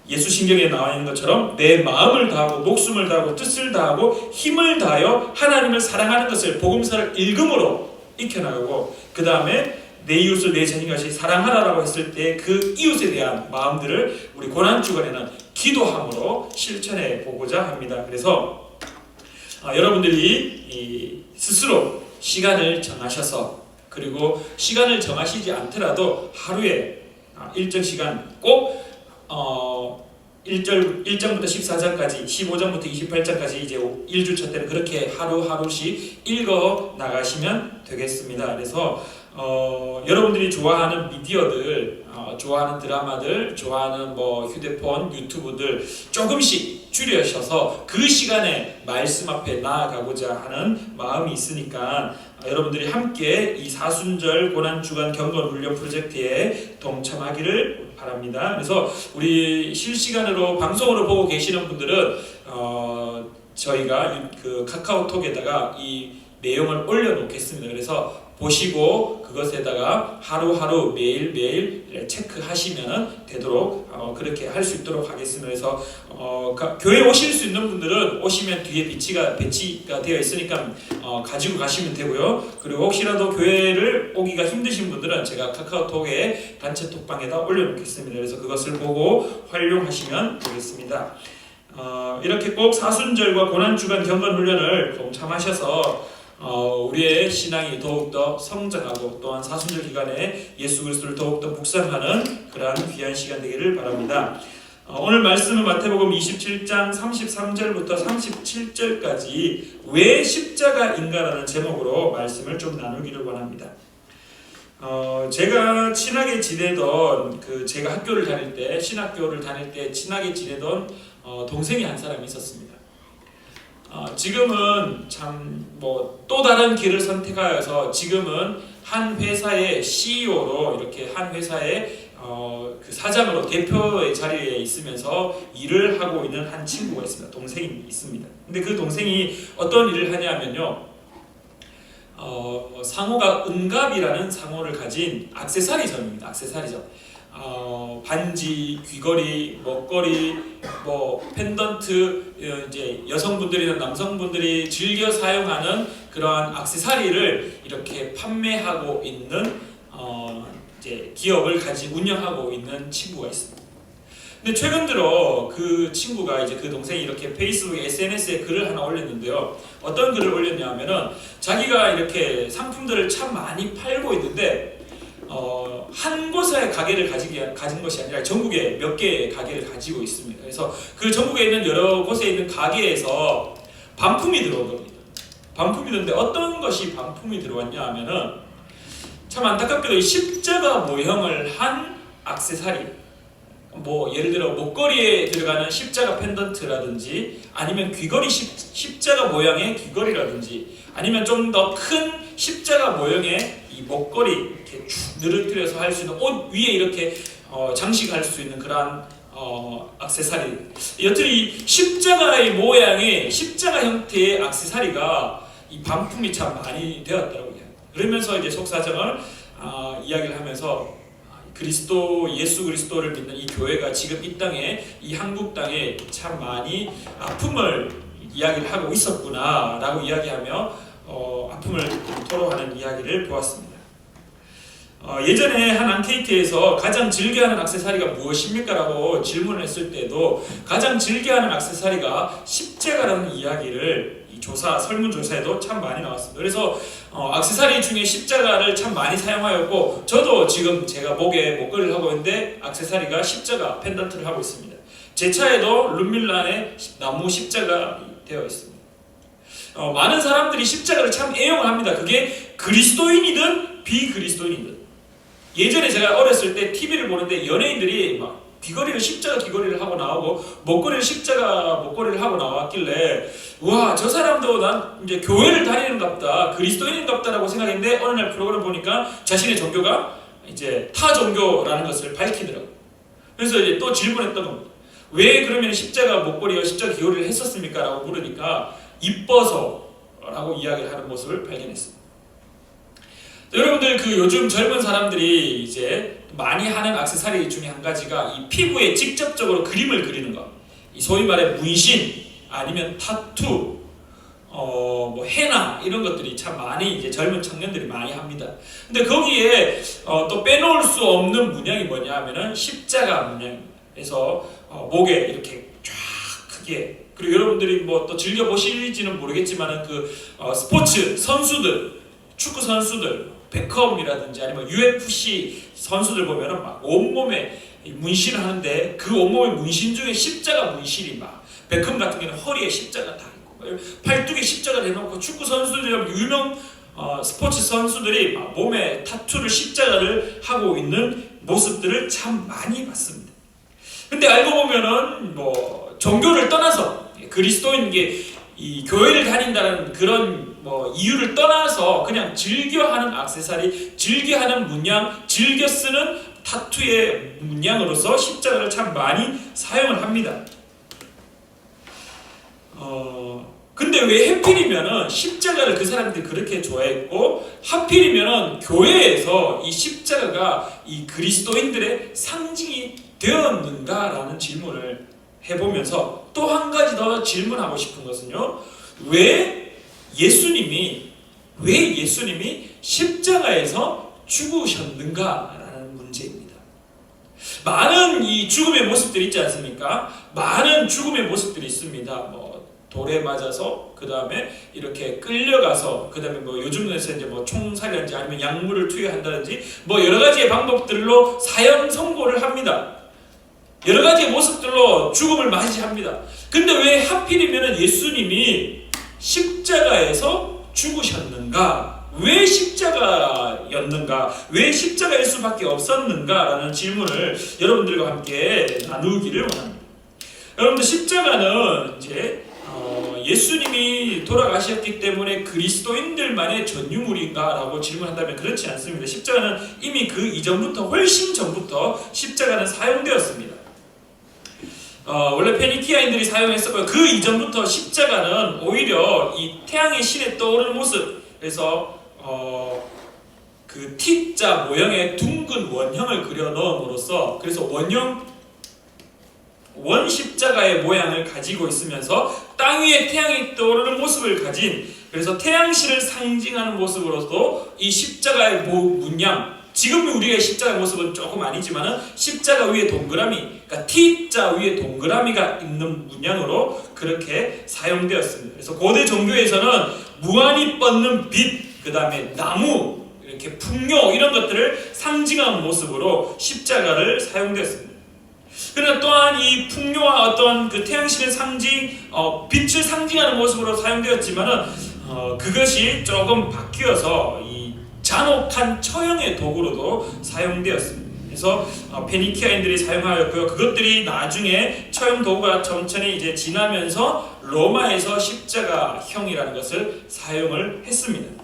예수 신경에 나와 있는 것처럼 내 마음을 다하고 목숨을 다하고 뜻을 다하고 힘을 다하여 하나님을 사랑하는 것을 복음서를 읽음으로 익혀나가고, 그 다음에 내 이웃을 내 자신같이 사랑하라라고 했을 때 그 이웃에 대한 마음들을 우리 고난주간에는 기도함으로 실천해 보고자 합니다. 그래서 여러분들이 스스로 시간을 정하셔서, 그리고 시간을 정하시지 않더라도 하루에 일정 시간 꼭 1장부터 14장까지 15장부터 28장까지 이제 1주차 때는 그렇게 하루하루씩 읽어 나가시면 되겠습니다. 그래서 여러분들이 좋아하는 미디어들, 좋아하는 드라마들, 좋아하는 뭐 휴대폰, 유튜브들 조금씩 줄여셔서 그 시간에 말씀 앞에 나아가고자 하는 마음이 있으니까 여러분들이 함께 이 사순절 고난주간 경건훈련 프로젝트에 동참하기를 바랍니다. 그래서 우리 실시간으로 방송으로 보고 계시는 분들은 저희가 그 카카오톡에다가 이 내용을 올려놓겠습니다. 그래서 보시고 그것에다가 하루하루 매일매일 체크하시면 되도록 그렇게 할 수 있도록 하겠습니다. 그래서 교회 오실 수 있는 분들은 오시면 뒤에 배치가 되어 있으니까 가지고 가시면 되고요. 그리고 혹시라도 교회를 오기가 힘드신 분들은 제가 카카오톡에 단체 톡방에다 올려놓겠습니다. 그래서 그것을 보고 활용하시면 되겠습니다. 이렇게 꼭 사순절과 고난주간 경건훈련을 동참하셔서 우리의 신앙이 더욱더 성장하고 또한 사순절 기간에 예수 그리스도를 더욱더 묵상하는 그러한 귀한 시간 되기를 바랍니다. 오늘 말씀은 마태복음 27장 33절부터 37절까지 왜 십자가인가라는 제목으로 말씀을 좀 나누기를 원합니다. 제가 친하게 지내던 제가 학교를 다닐 때 신학교를 다닐 때 친하게 지내던 동생이 한 사람이 있었습니다. 지금은 참 또 다른 길을 선택하여서 지금은 한 회사의 CEO로 이렇게 한 회사의 그 사장으로 대표의 자리에 있으면서 일을 하고 있는 한 친구가 있습니다. 동생이 있습니다. 근데 그 동생이 어떤 일을 하냐면요, 상호가 은갑이라는 상호를 가진 액세서리점입니다. 액세서리점. 반지, 귀걸이, 먹거리, 펜던트, 이제 여성분들이나 남성분들이 즐겨 사용하는 그러한 액세서리를 이렇게 판매하고 있는 이제 기업을 운영하고 있는 친구가 있습니다. 근데 최근 들어 그 친구가 이제 그 동생이 이렇게 페이스북 SNS에 글을 하나 올렸는데요. 어떤 글을 올렸냐면은 자기가 이렇게 상품들을 참 많이 팔고 있는데 한 곳에 가게를 가진 것이 아니라 전국에 몇 개의 가게를 가지고 있습니다. 그래서 그 전국에 있는 여러 곳에 있는 가게에서 반품이 들어온 겁니다. 반품이 들었는데 어떤 것이 반품이 들어왔냐 하면은 참 안타깝게도 이 십자가 모형을 한 액세서리, 예를 들어 목걸이에 들어가는 십자가 펜던트라든지 아니면 귀걸이 십자가 모양의 귀걸이라든지 아니면 좀 더 큰 십자가 모형의 이 목걸이 이렇게 쭉 늘어뜨려서 할 수 있는 옷 위에 이렇게 장식할 수 있는 그러한 액세서리. 여튼 이 십자가의 모양의 십자가 형태의 액세서리가 이 반품이 참 많이 되었더라고요. 그러면서 이제 속사정을 이야기를 하면서 예수 그리스도를 믿는 이 교회가 지금 이 땅에, 이 한국 땅에 참 많이 아픔을 이야기를 하고 있었구나라고 이야기하며 아픔을 토로하는 이야기를 보았습니다. 예전에 한 앙케이트에서 가장 즐겨하는 액세서리가 무엇입니까? 라고 질문을 했을 때도 가장 즐겨하는 액세서리가 십자가라는 이야기를 설문조사에도 참 많이 나왔습니다. 그래서 액세서리 중에 십자가를 참 많이 사용하였고, 저도 지금 제가 목에 목걸이를 하고 있는데 액세서리가 십자가 펜던트를 하고 있습니다. 제 차에도 룸밀란의 나무 십자가 되어 있습니다. 많은 사람들이 십자가를 참 애용을 합니다. 그게 그리스도인이든 비그리스도인이든. 예전에 제가 어렸을 때 TV를 보는데 연예인들이 막 귀걸이를 십자가 귀걸이를 하고 나오고 목걸이를 십자가 목걸이를 하고 나왔길래, 와, 저 사람도 난 이제 교회를 다니는갑다, 그리스도인인갑다라고 생각했는데 어느 날 프로그램 보니까 자신의 종교가 이제 타 종교라는 것을 밝히더라고요. 그래서 이제 또 질문했던 겁니다. 왜 그러면 십자가 목걸이와 십자가 귀걸이를 했었습니까? 라고 물으니까 이뻐서 라고 이야기를 하는 모습을 발견했습니다. 여러분들, 요즘 젊은 사람들이 이제 많이 하는 액세서리 중에 한 가지가 이 피부에 직접적으로 그림을 그리는 것, 이 소위 말해 문신 아니면 타투, 헤나 이런 것들이 참 많이 이제 젊은 청년들이 많이 합니다. 근데 거기에 또 빼놓을 수 없는 문양이 뭐냐 하면은 십자가 문양입니다. 그래서 목에 이렇게 쫙 크게, 그리고 여러분들이 또 즐겨 보실지는 모르겠지만은 스포츠 선수들, 축구 선수들, 베컴이라든지 아니면 UFC 선수들 보면은 막 온몸에 문신을 하는데 그 온몸의 문신 중에 십자가 문신이 막, 베컴 같은 경우는 허리에 십자가 다 있고 팔뚝에 십자가를 해놓고, 축구 선수들, 유명 스포츠 선수들이 막 몸에 타투를 십자가를 하고 있는 모습들을 참 많이 봤습니다. 근데 알고 보면은 종교를 떠나서 그리스도인 이 교회를 다닌다는 그런 이유를 떠나서 그냥 즐겨하는 액세서리, 즐겨하는 문양, 즐겨 쓰는 타투의 문양으로서 십자가를 참 많이 사용을 합니다. 근데 왜 하필이면은 십자가를 그 사람들이 그렇게 좋아했고, 하필이면은 교회에서 이 십자가가 이 그리스도인들의 상징이 되었는가라는 질문을 해보면서 또 한 가지 더 질문하고 싶은 것은요, 왜 예수님이 십자가에서 죽으셨는가라는 문제입니다. 많은 이 죽음의 모습들이 있지 않습니까? 많은 죽음의 모습들이 있습니다. 돌에 맞아서 그 다음에 이렇게 끌려가서 그 다음에 뭐 요즘에서 이제 뭐 총살이라든지 아니면 약물을 투여한다든지 뭐 여러 가지의 방법들로 사형 선고를 합니다. 여러 가지의 모습들로 죽음을 맞이합니다. 근데 왜 하필이면 예수님이 십자가에서 죽으셨는가? 왜 십자가였는가? 왜 십자가일 수밖에 없었는가? 라는 질문을 여러분들과 함께 나누기를 원합니다. 여러분들 십자가는 이제 예수님이 돌아가셨기 때문에 그리스도인들만의 전유물인가? 라고 질문한다면 그렇지 않습니다. 십자가는 이미 그 이전부터 훨씬 전부터 십자가는 사용되었습니다. 원래 페니키아인들이 사용했었고요. 그 이전부터 십자가는 오히려 이 태양의 신에 떠오르는 모습, 그래서 그 T자 모형의 둥근 원형을 그려 넣음으로써 그래서 원 십자가의 모양을 가지고 있으면서 땅 위에 태양이 떠오르는 모습을 가진, 그래서 태양신을 상징하는 모습으로도 이 십자가의 문양, 지금 우리의 십자가의 모습은 조금 아니지만은 십자가 위에 동그라미, 그러니까 T자 위에 동그라미가 있는 문양으로 그렇게 사용되었습니다. 그래서 고대 종교에서는 무한히 뻗는 빛, 그 다음에 나무, 이렇게 풍요 이런 것들을 상징하는 모습으로 십자가를 사용되었습니다. 그러나 또한 이 풍요와 어떤 그 태양신의 상징, 빛을 상징하는 모습으로 사용되었지만은 그것이 조금 바뀌어서 이 잔혹한 처형의 도구로도 사용되었습니다. 그래서 페니키아인들이 사용하였고요. 그것들이 나중에 처형 도구가 천천히 이제 지나면서 로마에서 십자가형이라는 것을 사용을 했습니다.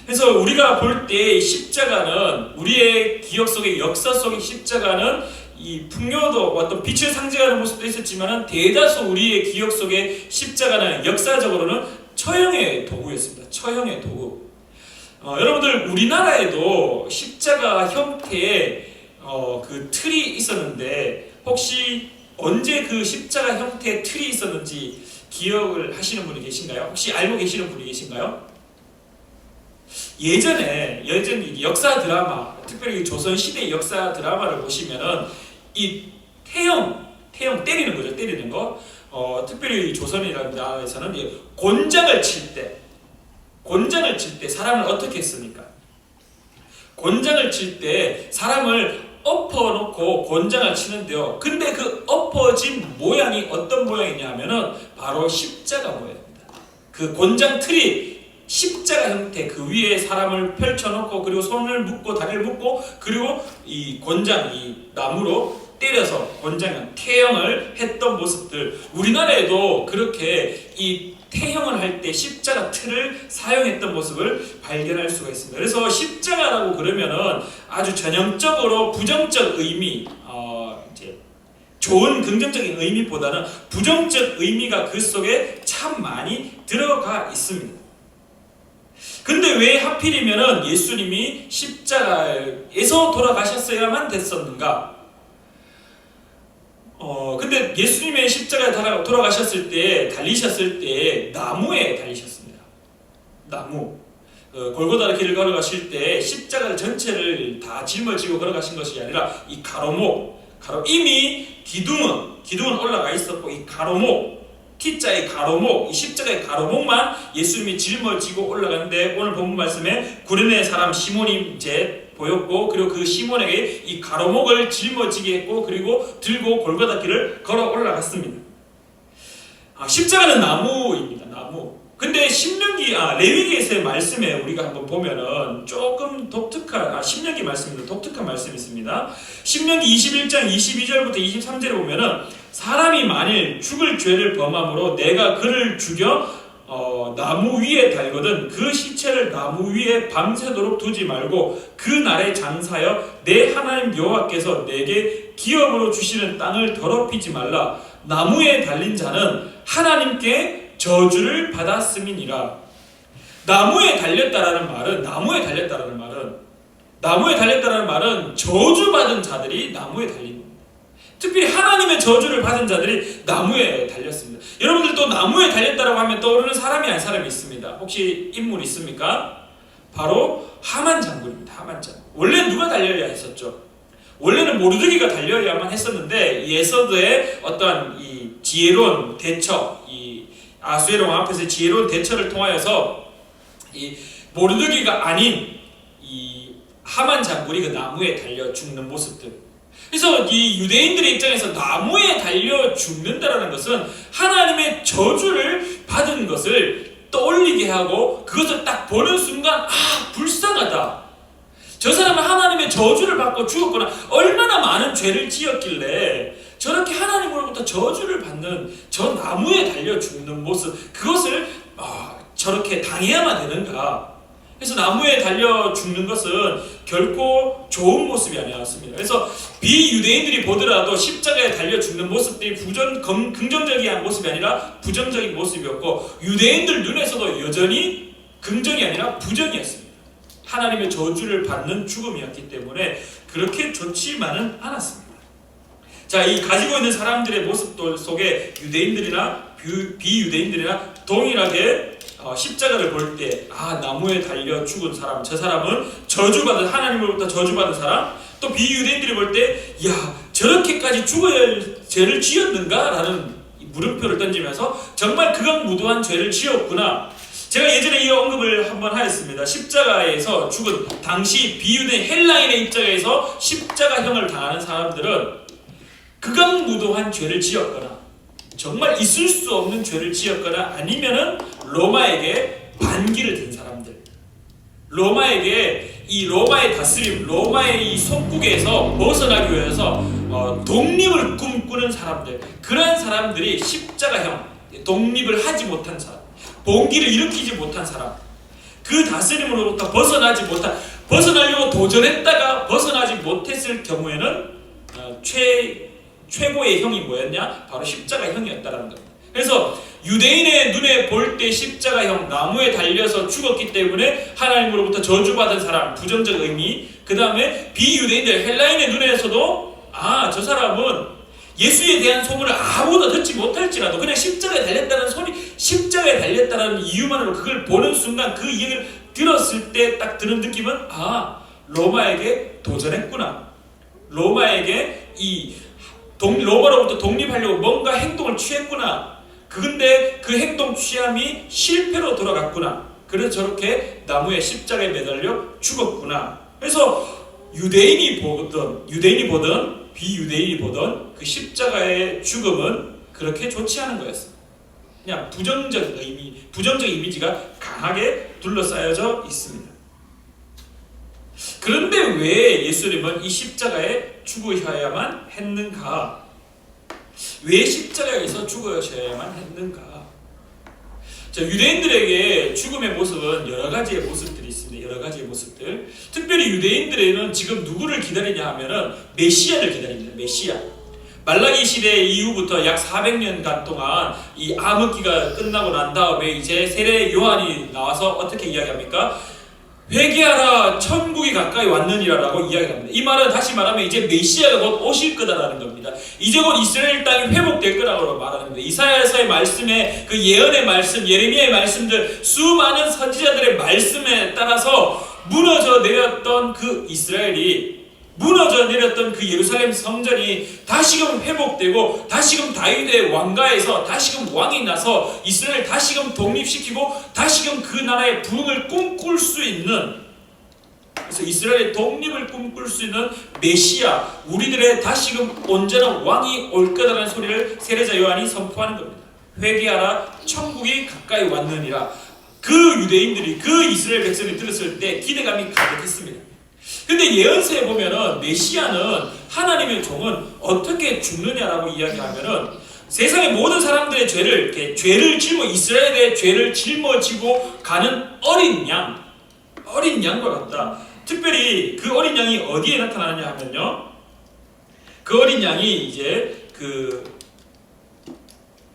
그래서 우리가 볼 때 십자가는 우리의 기억 속에, 역사 속의 십자가는 이 풍요도 어떤 빛을 상징하는 모습도 있었지만 대다수 우리의 기억 속에 십자가는 역사적으로는 처형의 도구였습니다. 처형의 도구. 여러분들 우리나라에도 십자가 형태의 그 틀이 있었는데 혹시 언제 그 십자가 형태의 틀이 있었는지 기억을 하시는 분이 계신가요? 혹시 알고 계시는 분이 계신가요? 예전 역사 드라마, 특별히 조선시대 역사 드라마를 보시면은 이 태형 때리는 거죠. 때리는 거. 특별히 조선이라는 나라에서는 곤장을 칠 때 사람을 어떻게 했습니까? 곤장을 칠 때 사람을 엎어놓고 곤장을 치는데요. 근데 그 엎어진 모양이 어떤 모양이냐면은 바로 십자가 모양입니다. 그 곤장 틀이 십자가 형태, 그 위에 사람을 펼쳐놓고 그리고 손을 묶고 다리를 묶고 그리고 이 곤장, 이 나무로 때려서 곤장, 태형을 했던 모습들, 우리나라에도 그렇게 이 태형을 할 때 십자가 틀을 사용했던 모습을 발견할 수가 있습니다. 그래서 십자가라고 그러면은 아주 전형적으로 부정적 의미, 이제 좋은 긍정적인 의미보다는 부정적 의미가 그 속에 참 많이 들어가 있습니다. 근데 왜 하필이면은 예수님이 십자가에서 돌아가셨어야만 됐었는가? 근데 예수님의 십자가에 돌아가셨을 때, 달리셨을 때 나무에 달리셨습니다. 나무. 골고다 길을 걸어가실 때 십자가 전체를 다 짊어지고 걸어가신 것이 아니라 이 이미 기둥은 올라가 있었고 이 가로목, T자의 가로목, 이 십자가의 가로목만 예수님이 짊어지고 올라가는데 오늘 본문 말씀에 구레네 사람 시몬이 이제 보였고 그리고 그 시몬에게 이 가로목을 짊어지게 했고 그리고 들고 골고다 길을 걸어 올라갔습니다. 십자가는 나무입니다. 나무. 근데 레위기에서의 말씀에 우리가 한번 보면은 조금 독특한 신명기 말씀입니다. 독특한 말씀이 있습니다. 신명기 21장 22절부터 23절에 보면은 사람이 만일 죽을 죄를 범함으로 내가 그를 죽여 나무 위에 달거든 그 시체를 나무 위에 밤새도록 두지 말고 그 날에 장사하여 내 하나님 여호와께서 내게 기업으로 주시는 땅을 더럽히지 말라. 나무에 달린 자는 하나님께 저주를 받았음이니라. 나무에 달렸다라는 말은 저주받은 자들이 나무에 달린, 특별히 하나님의 저주를 받은 자들이 나무에 달렸습니다. 여러분들도 나무에 달렸다라고 하면 떠오르는 사람이 아닌 사람이 있습니다. 혹시 인물 있습니까? 바로 하만 장군입니다. 하만 장군. 원래 누가 달려야 했었죠? 원래는 모르드기가 달려야만 했었는데 예서드의 어떠한 이 지혜로운 대처, 이 아수에로 왕 앞에서 지혜로운 대처를 통하여서 이 모르드게가 아닌 이 하만 장군이 그 나무에 달려 죽는 모습들. 그래서 이 유대인들의 입장에서 나무에 달려 죽는다라는 것은 하나님의 저주를 받은 것을 떠올리게 하고, 그것을 딱 보는 순간 불쌍하다, 저 사람은 하나님의 저주를 받고 죽었구나, 얼마나 많은 죄를 지었길래 저렇게 하나님으로부터 저주를 받는 저 나무에 달려 죽는 모습, 그것을 저렇게 당해야만 되는가. 그래서 나무에 달려 죽는 것은 결코 좋은 모습이 아니었습니다. 그래서 비유대인들이 보더라도 십자가에 달려 죽는 모습들이 긍정적인 모습이 아니라 부정적인 모습이었고, 유대인들 눈에서도 여전히 긍정이 아니라 부정이었습니다. 하나님의 저주를 받는 죽음이었기 때문에 그렇게 좋지만은 않았습니다. 자, 이 가지고 있는 사람들의 모습들 속에 유대인들이나 비유대인들이나 동일하게 십자가를 볼 때 나무에 달려 죽은 사람, 저 사람은 저주받은, 하나님으로부터 저주받은 사람, 또 비유대인들이 볼 때 저렇게까지 죽어야 할 죄를 지었는가? 라는 물음표를 던지면서 정말 극악무도한 죄를 지었구나. 제가 예전에 이 언급을 한번 하였습니다. 십자가에서 죽은 당시 비유대인 헬라인의 입장에서 십자가형을 당하는 사람들은 극악무도한 죄를 지었거나 정말 있을 수 없는 죄를 지었거나 아니면은 로마에게 반기를 든 사람들, 로마에게 이 로마의 다스림, 로마의 이 속국에서 벗어나기 위해서 독립을 꿈꾸는 사람들, 그런 사람들이 십자가형, 독립을 하지 못한 사람, 봉기를 일으키지 못한 사람, 그 다스림으로부터 벗어나려고 도전했다가 벗어나지 못했을 경우에는 최고의 형이 뭐였냐? 바로 십자가형이었다라는 겁니다. 그래서 유대인의 눈에 볼 때 십자가형, 나무에 달려서 죽었기 때문에 하나님으로부터 저주받은 사람, 부정적 의미. 그 다음에 비유대인들, 헬라인의 눈에서도 저 사람은 예수에 대한 소문을 아무도 듣지 못할지라도 그냥 십자가에 달렸다는 소리, 십자가에 달렸다는 이유만으로 그걸 보는 순간, 그 이야기를 들었을 때 딱 드는 느낌은 로마에게 도전했구나, 로마에게 로마로부터 독립하려고 뭔가 행동을 취했구나. 근데 그 행동 취함이 실패로 돌아갔구나. 그래서 저렇게 나무에 십자가에 매달려 죽었구나. 그래서 유대인이 보든 비유대인이 보든 그 십자가의 죽음은 그렇게 좋지 않은 거였습니다. 그냥 부정적 이미지가 강하게 둘러싸여져 있습니다. 그런데 왜 예수님은 이 십자가에 죽으셔야만 했는가? 왜 십자가에서 죽으셔야만 했는가? 자, 유대인들에게 죽음의 모습은 여러 가지의 모습들이 있습니다. 여러 가지의 모습들. 특별히 유대인들에는 지금 누구를 기다리냐 하면은 메시아를 기다립니다. 메시아. 말라기 시대 이후부터 약 400년간 동안 이 암흑기가 끝나고 난 다음에 이제 세례 요한이 나와서 어떻게 이야기합니까? 회개하라, 천국이 가까이 왔느니라라고 이야기합니다. 이 말은 다시 말하면 이제 메시아가 곧 오실 거다라는 겁니다. 이제 곧 이스라엘 땅이 회복될 거라고 말하는 겁니다. 이사야서의 말씀에, 그 예언의 말씀, 예레미야의 말씀들, 수많은 선지자들의 말씀에 따라서 무너져 내렸던 그 이스라엘이, 무너져 내렸던 그 예루살렘 성전이 다시금 회복되고, 다시금 다윗의 왕가에서 다시금 왕이 나서 이스라엘을 다시금 독립시키고 다시금 그 나라의 부흥을 꿈꿀 수 있는, 그래서 이스라엘의 독립을 꿈꿀 수 있는 메시아, 우리들의 다시금 온전한 왕이 올 거다라는 소리를 세례자 요한이 선포하는 겁니다. 회개하라, 천국이 가까이 왔느니라. 그 유대인들이, 그 이스라엘 백성이 들었을 때 기대감이 가득했습니다. 근데 예언서에 보면은 메시아는, 하나님의 종은 어떻게 죽느냐라고 이야기하면은 세상의 모든 사람들의 죄를 이스라엘의 죄를 짊어지고 가는 어린 양과 같다. 특별히 그 어린 양이 어디에 나타나느냐 하면요, 그 어린 양이 이제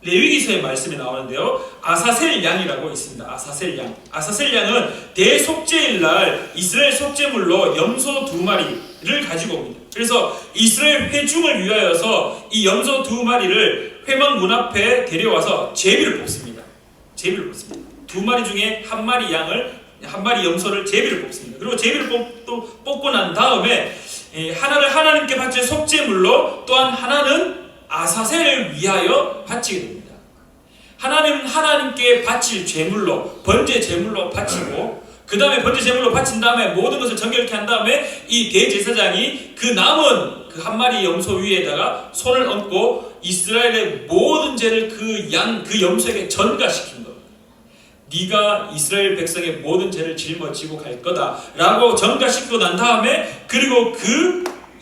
레위기서의 말씀에 나오는데요, 아사셀 양이라고 있습니다. 아사셀 양. 아사셀 양은 대속죄일 날 이스라엘 속죄물로 염소 2마리를 가지고 옵니다. 그래서 이스라엘 회중을 위하여서 이 염소 2마리를 회막 문 앞에 데려와서 제비를 뽑습니다. 2마리 중에 1마리 한 마리 염소를 제비를 뽑습니다. 그리고 제비를 뽑고 난 다음에 하나를 하나님께 바친 속죄물로, 또한 하나는 아사셀을 위하여 바치게 됩니다. 하나님께 바칠 제물로, 번제 제물로 바치고, 그 다음에 번제 제물로 바친 다음에 모든 것을 정결케 한 다음에 이 대제사장이 그 남은 그 한 마리 염소 위에다가 손을 얹고 이스라엘의 모든 죄를 그 염소에게 전가시킨 겁니다. 네가 이스라엘 백성의 모든 죄를 짊어지고 갈 거다라고 전가시키고 난 다음에, 그리고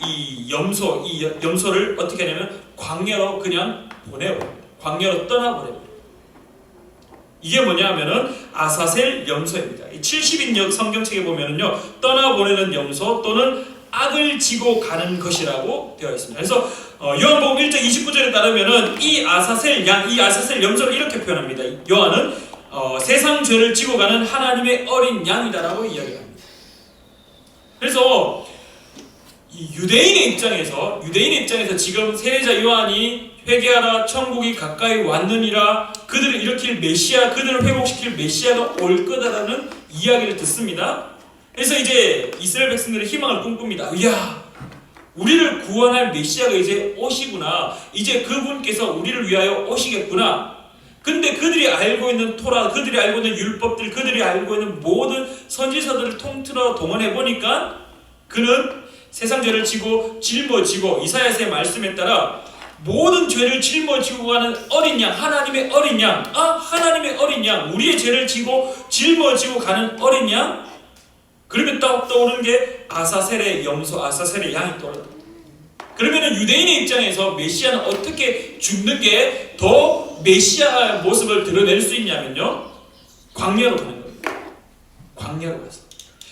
이 염소를 어떻게 하냐면 광야로 그냥 보내버립니다. 광야로 떠나버립니다. 이게 뭐냐면은 아사셀 염소입니다. 70인 성경책에 보면은요, 떠나보내는 염소 또는 악을 지고 가는 것이라고 되어 있습니다. 그래서 요한복음 1장 29절에 따르면은 이 아사셀 염소를 이렇게 표현합니다. 요한은 세상 죄를 지고 가는 하나님의 어린 양이다라고 이야기합니다. 그래서 이 유대인의 입장에서 지금 세례자 요한이 회개하라 천국이 가까이 왔느니라, 그들을 일으킬 메시아, 그들을 회복시킬 메시아가 올 거다라는 이야기를 듣습니다. 그래서 이제 이스라엘 백성들의 희망을 꿈꿉니다. 이야, 우리를 구원할 메시아가 이제 오시구나. 이제 그분께서 우리를 위하여 오시겠구나. 근데 그들이 알고 있는 토라, 그들이 알고 있는 율법들, 그들이 알고 있는 모든 선지서들을 통틀어 동원해 보니까 그는 세상 죄를 지고 짊어지고 이사야서의 말씀에 따라 모든 죄를 짊어지고 가는 어린 양, 하나님의 어린 양, 하나님의 어린 양, 우리의 죄를 지고 짊어지고 가는 어린 양. 그러면 떠오르는 게 아사셀의 염소, 아사셀의 양이 떠오릅니다. 그러면 유대인의 입장에서 메시아는 어떻게 죽는 게 더 메시아의 모습을 드러낼 수 있냐면요, 광야로 가는 겁니다. 광야로 가서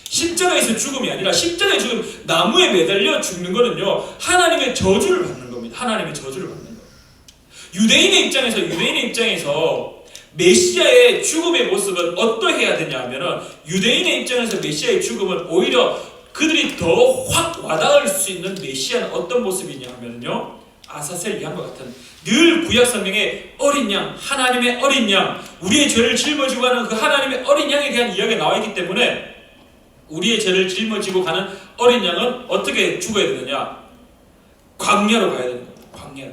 십자가에서 죽음이 아니라, 십자가의 죽음, 나무에 매달려 죽는 거는요, 하나님의 저주를 받는 겁니다. 하나님의 저주를 받는 거예요. 유대인의 입장에서 메시아의 죽음의 모습은 어떠해야 되냐 하면은, 유대인의 입장에서 메시아의 죽음은 오히려 그들이 더 확 와닿을 수 있는 메시아는 어떤 모습이냐 하면요, 아사셀 양과 같은, 늘 구약 성경에 어린 양, 하나님의 어린 양, 우리의 죄를 짊어지고 가는 그 하나님의 어린 양에 대한 이야기가 나와 있기 때문에, 우리의 죄를 짊어지고 가는 어린 양은 어떻게 죽어야 되느냐? 광야로 가야 되는 겁니다. 광야로.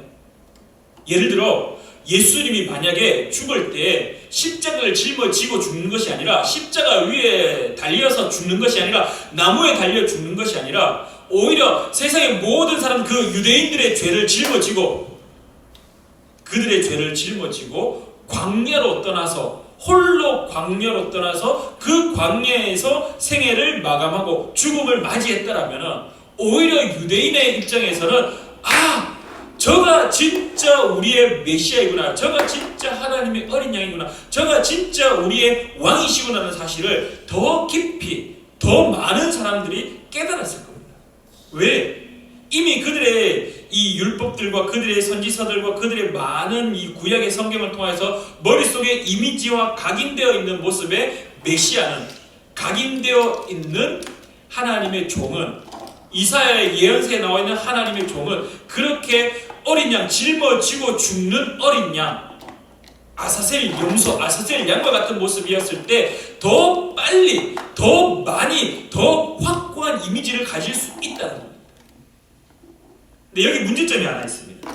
예를 들어 예수님이 만약에 죽을 때 십자가를 짊어지고 죽는 것이 아니라, 십자가 위에 달려서 죽는 것이 아니라, 나무에 달려 죽는 것이 아니라, 오히려 세상의 모든 사람, 그 유대인들의 죄를 짊어지고, 그들의 죄를 짊어지고 광야로 떠나서, 홀로 광야로 떠나서 그 광야에서 생애를 마감하고 죽음을 맞이했다라면, 오히려 유대인의 입장에서는 저가 진짜 우리의 메시아이구나, 저가 진짜 하나님의 어린 양이구나, 저가 진짜 우리의 왕이시구나라는 사실을 더 깊이, 더 많은 사람들이 깨달았을 겁니다. 왜? 이미 그들의 이 율법들과 그들의 선지서들과 그들의 많은 이 구약의 성경을 통해서 머릿속에 이미지와 각인되어 있는 모습의 메시아는, 각인되어 있는 하나님의 종은, 이사야의 예언서에 나와 있는 하나님의 종은 그렇게 어린 양, 짊어지고 죽는 어린 양, 아사셀 염소, 아사셀 양과 같은 모습이었을 때 더 빨리, 더 많이, 더 확고한 이미지를 가질 수 있다는 겁니다. 근데 여기 문제점이 하나 있습니다.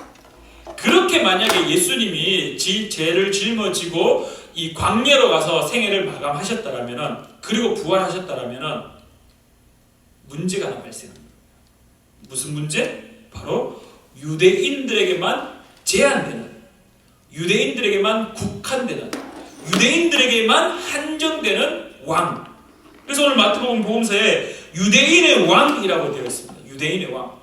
그렇게 만약에 예수님이 죄를 짊어지고 이 광야로 가서 생애를 마감하셨다라면, 그리고 부활하셨다라면 문제가 하나 발생합니다. 무슨 문제? 바로 유대인들에게만 제한되는, 유대인들에게만 국한되는, 유대인들에게만 한정되는 왕. 그래서 오늘 마태복음 복음서에 유대인의 왕이라고 되어 있습니다. 유대인의 왕.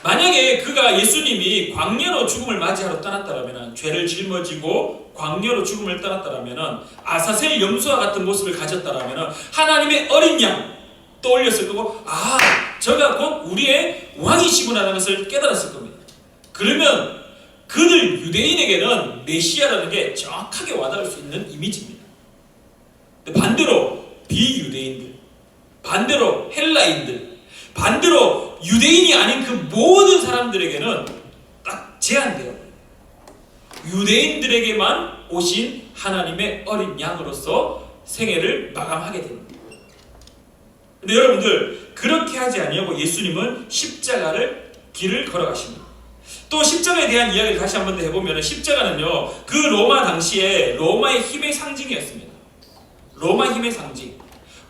만약에 예수님이 광야로 죽음을 맞이하러 떠났다라면, 죄를 짊어지고 광야로 죽음을 떠났다라면, 아사셀 염소와 같은 모습을 가졌다라면 하나님의 어린 양 떠올렸을 거고, 저가 곧 우리의 왕이시구나라는 것을 깨달았을 겁니다. 그러면 그들 유대인에게는 메시아라는 게 정확하게 와닿을 수 있는 이미지입니다. 반대로 비유대인들, 반대로 헬라인들, 반대로 유대인이 아닌 그 모든 사람들에게는 딱 제한되어, 유대인들에게만 오신 하나님의 어린 양으로서 생애를 마감하게 됩니다. 근데 여러분들, 그렇게 하지 아니하고 예수님은 십자가를 길을 걸어가십니다. 또 십자가에 대한 이야기를 다시 한번 더 해보면 십자가는요, 그 로마 당시에 로마의 힘의 상징이었습니다. 로마 힘의 상징.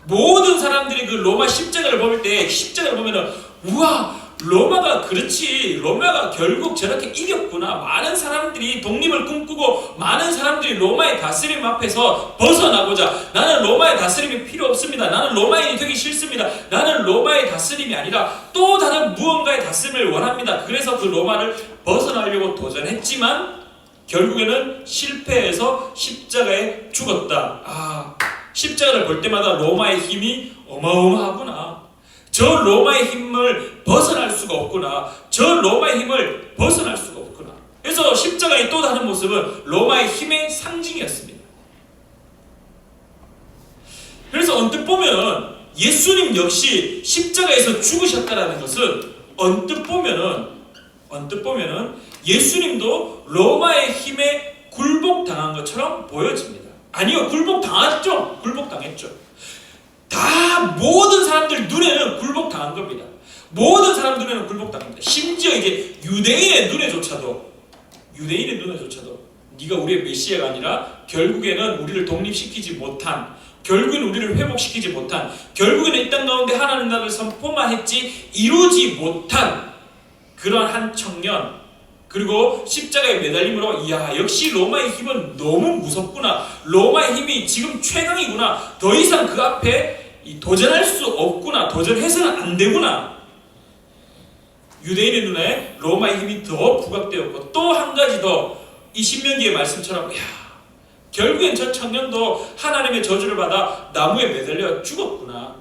모든 사람들이 그 로마 십자가를 볼 때 십자가를 보면은 우와, 로마가 그렇지, 로마가 결국 저렇게 이겼구나. 많은 사람들이 독립을 꿈꾸고 많은 사람들이 로마의 다스림 앞에서 벗어나고자, 나는 로마의 다스림이 필요 없습니다, 나는 로마인이 되기 싫습니다, 나는 로마의 다스림이 아니라 또 다른 무언가의 다스림을 원합니다. 그래서 그 로마를 벗어나려고 도전했지만 결국에는 실패해서 십자가에 죽었다. 십자가를 볼 때마다 로마의 힘이 어마어마하구나, 저 로마의 힘을 벗어날 수가 없구나, 저 로마의 힘을 벗어날 수가 없구나. 그래서 십자가의 또 다른 모습은 로마의 힘의 상징이었습니다. 그래서 언뜻 보면 예수님 역시 십자가에서 죽으셨다는 것은 언뜻 보면은 예수님도 로마의 힘에 굴복당한 것처럼 보여집니다. 아니요, 굴복당했죠. 다 모든 사람들 눈에는 굴복당한 겁니다. 모든 사람 눈에는 굴복당합니다. 심지어 이제 유대인의 눈에조차도 네가 우리의 메시아가 아니라 결국에는 우리를 독립시키지 못한, 결국에는 우리를 회복시키지 못한, 결국에는 이 땅 가운데 하나님 나라를 선포만 했지 이루지 못한 그러한 한 청년, 그리고 십자가에 매달림으로 이야, 역시 로마의 힘은 너무 무섭구나, 로마의 힘이 지금 최강이구나, 더 이상 그 앞에 도전할 수 없구나, 도전해서는 안 되구나. 유대인의 눈에 로마의 힘이 더 부각되었고, 또 한 가지 더, 이 신명기의 말씀처럼 결국엔 저 청년도 하나님의 저주를 받아 나무에 매달려 죽었구나.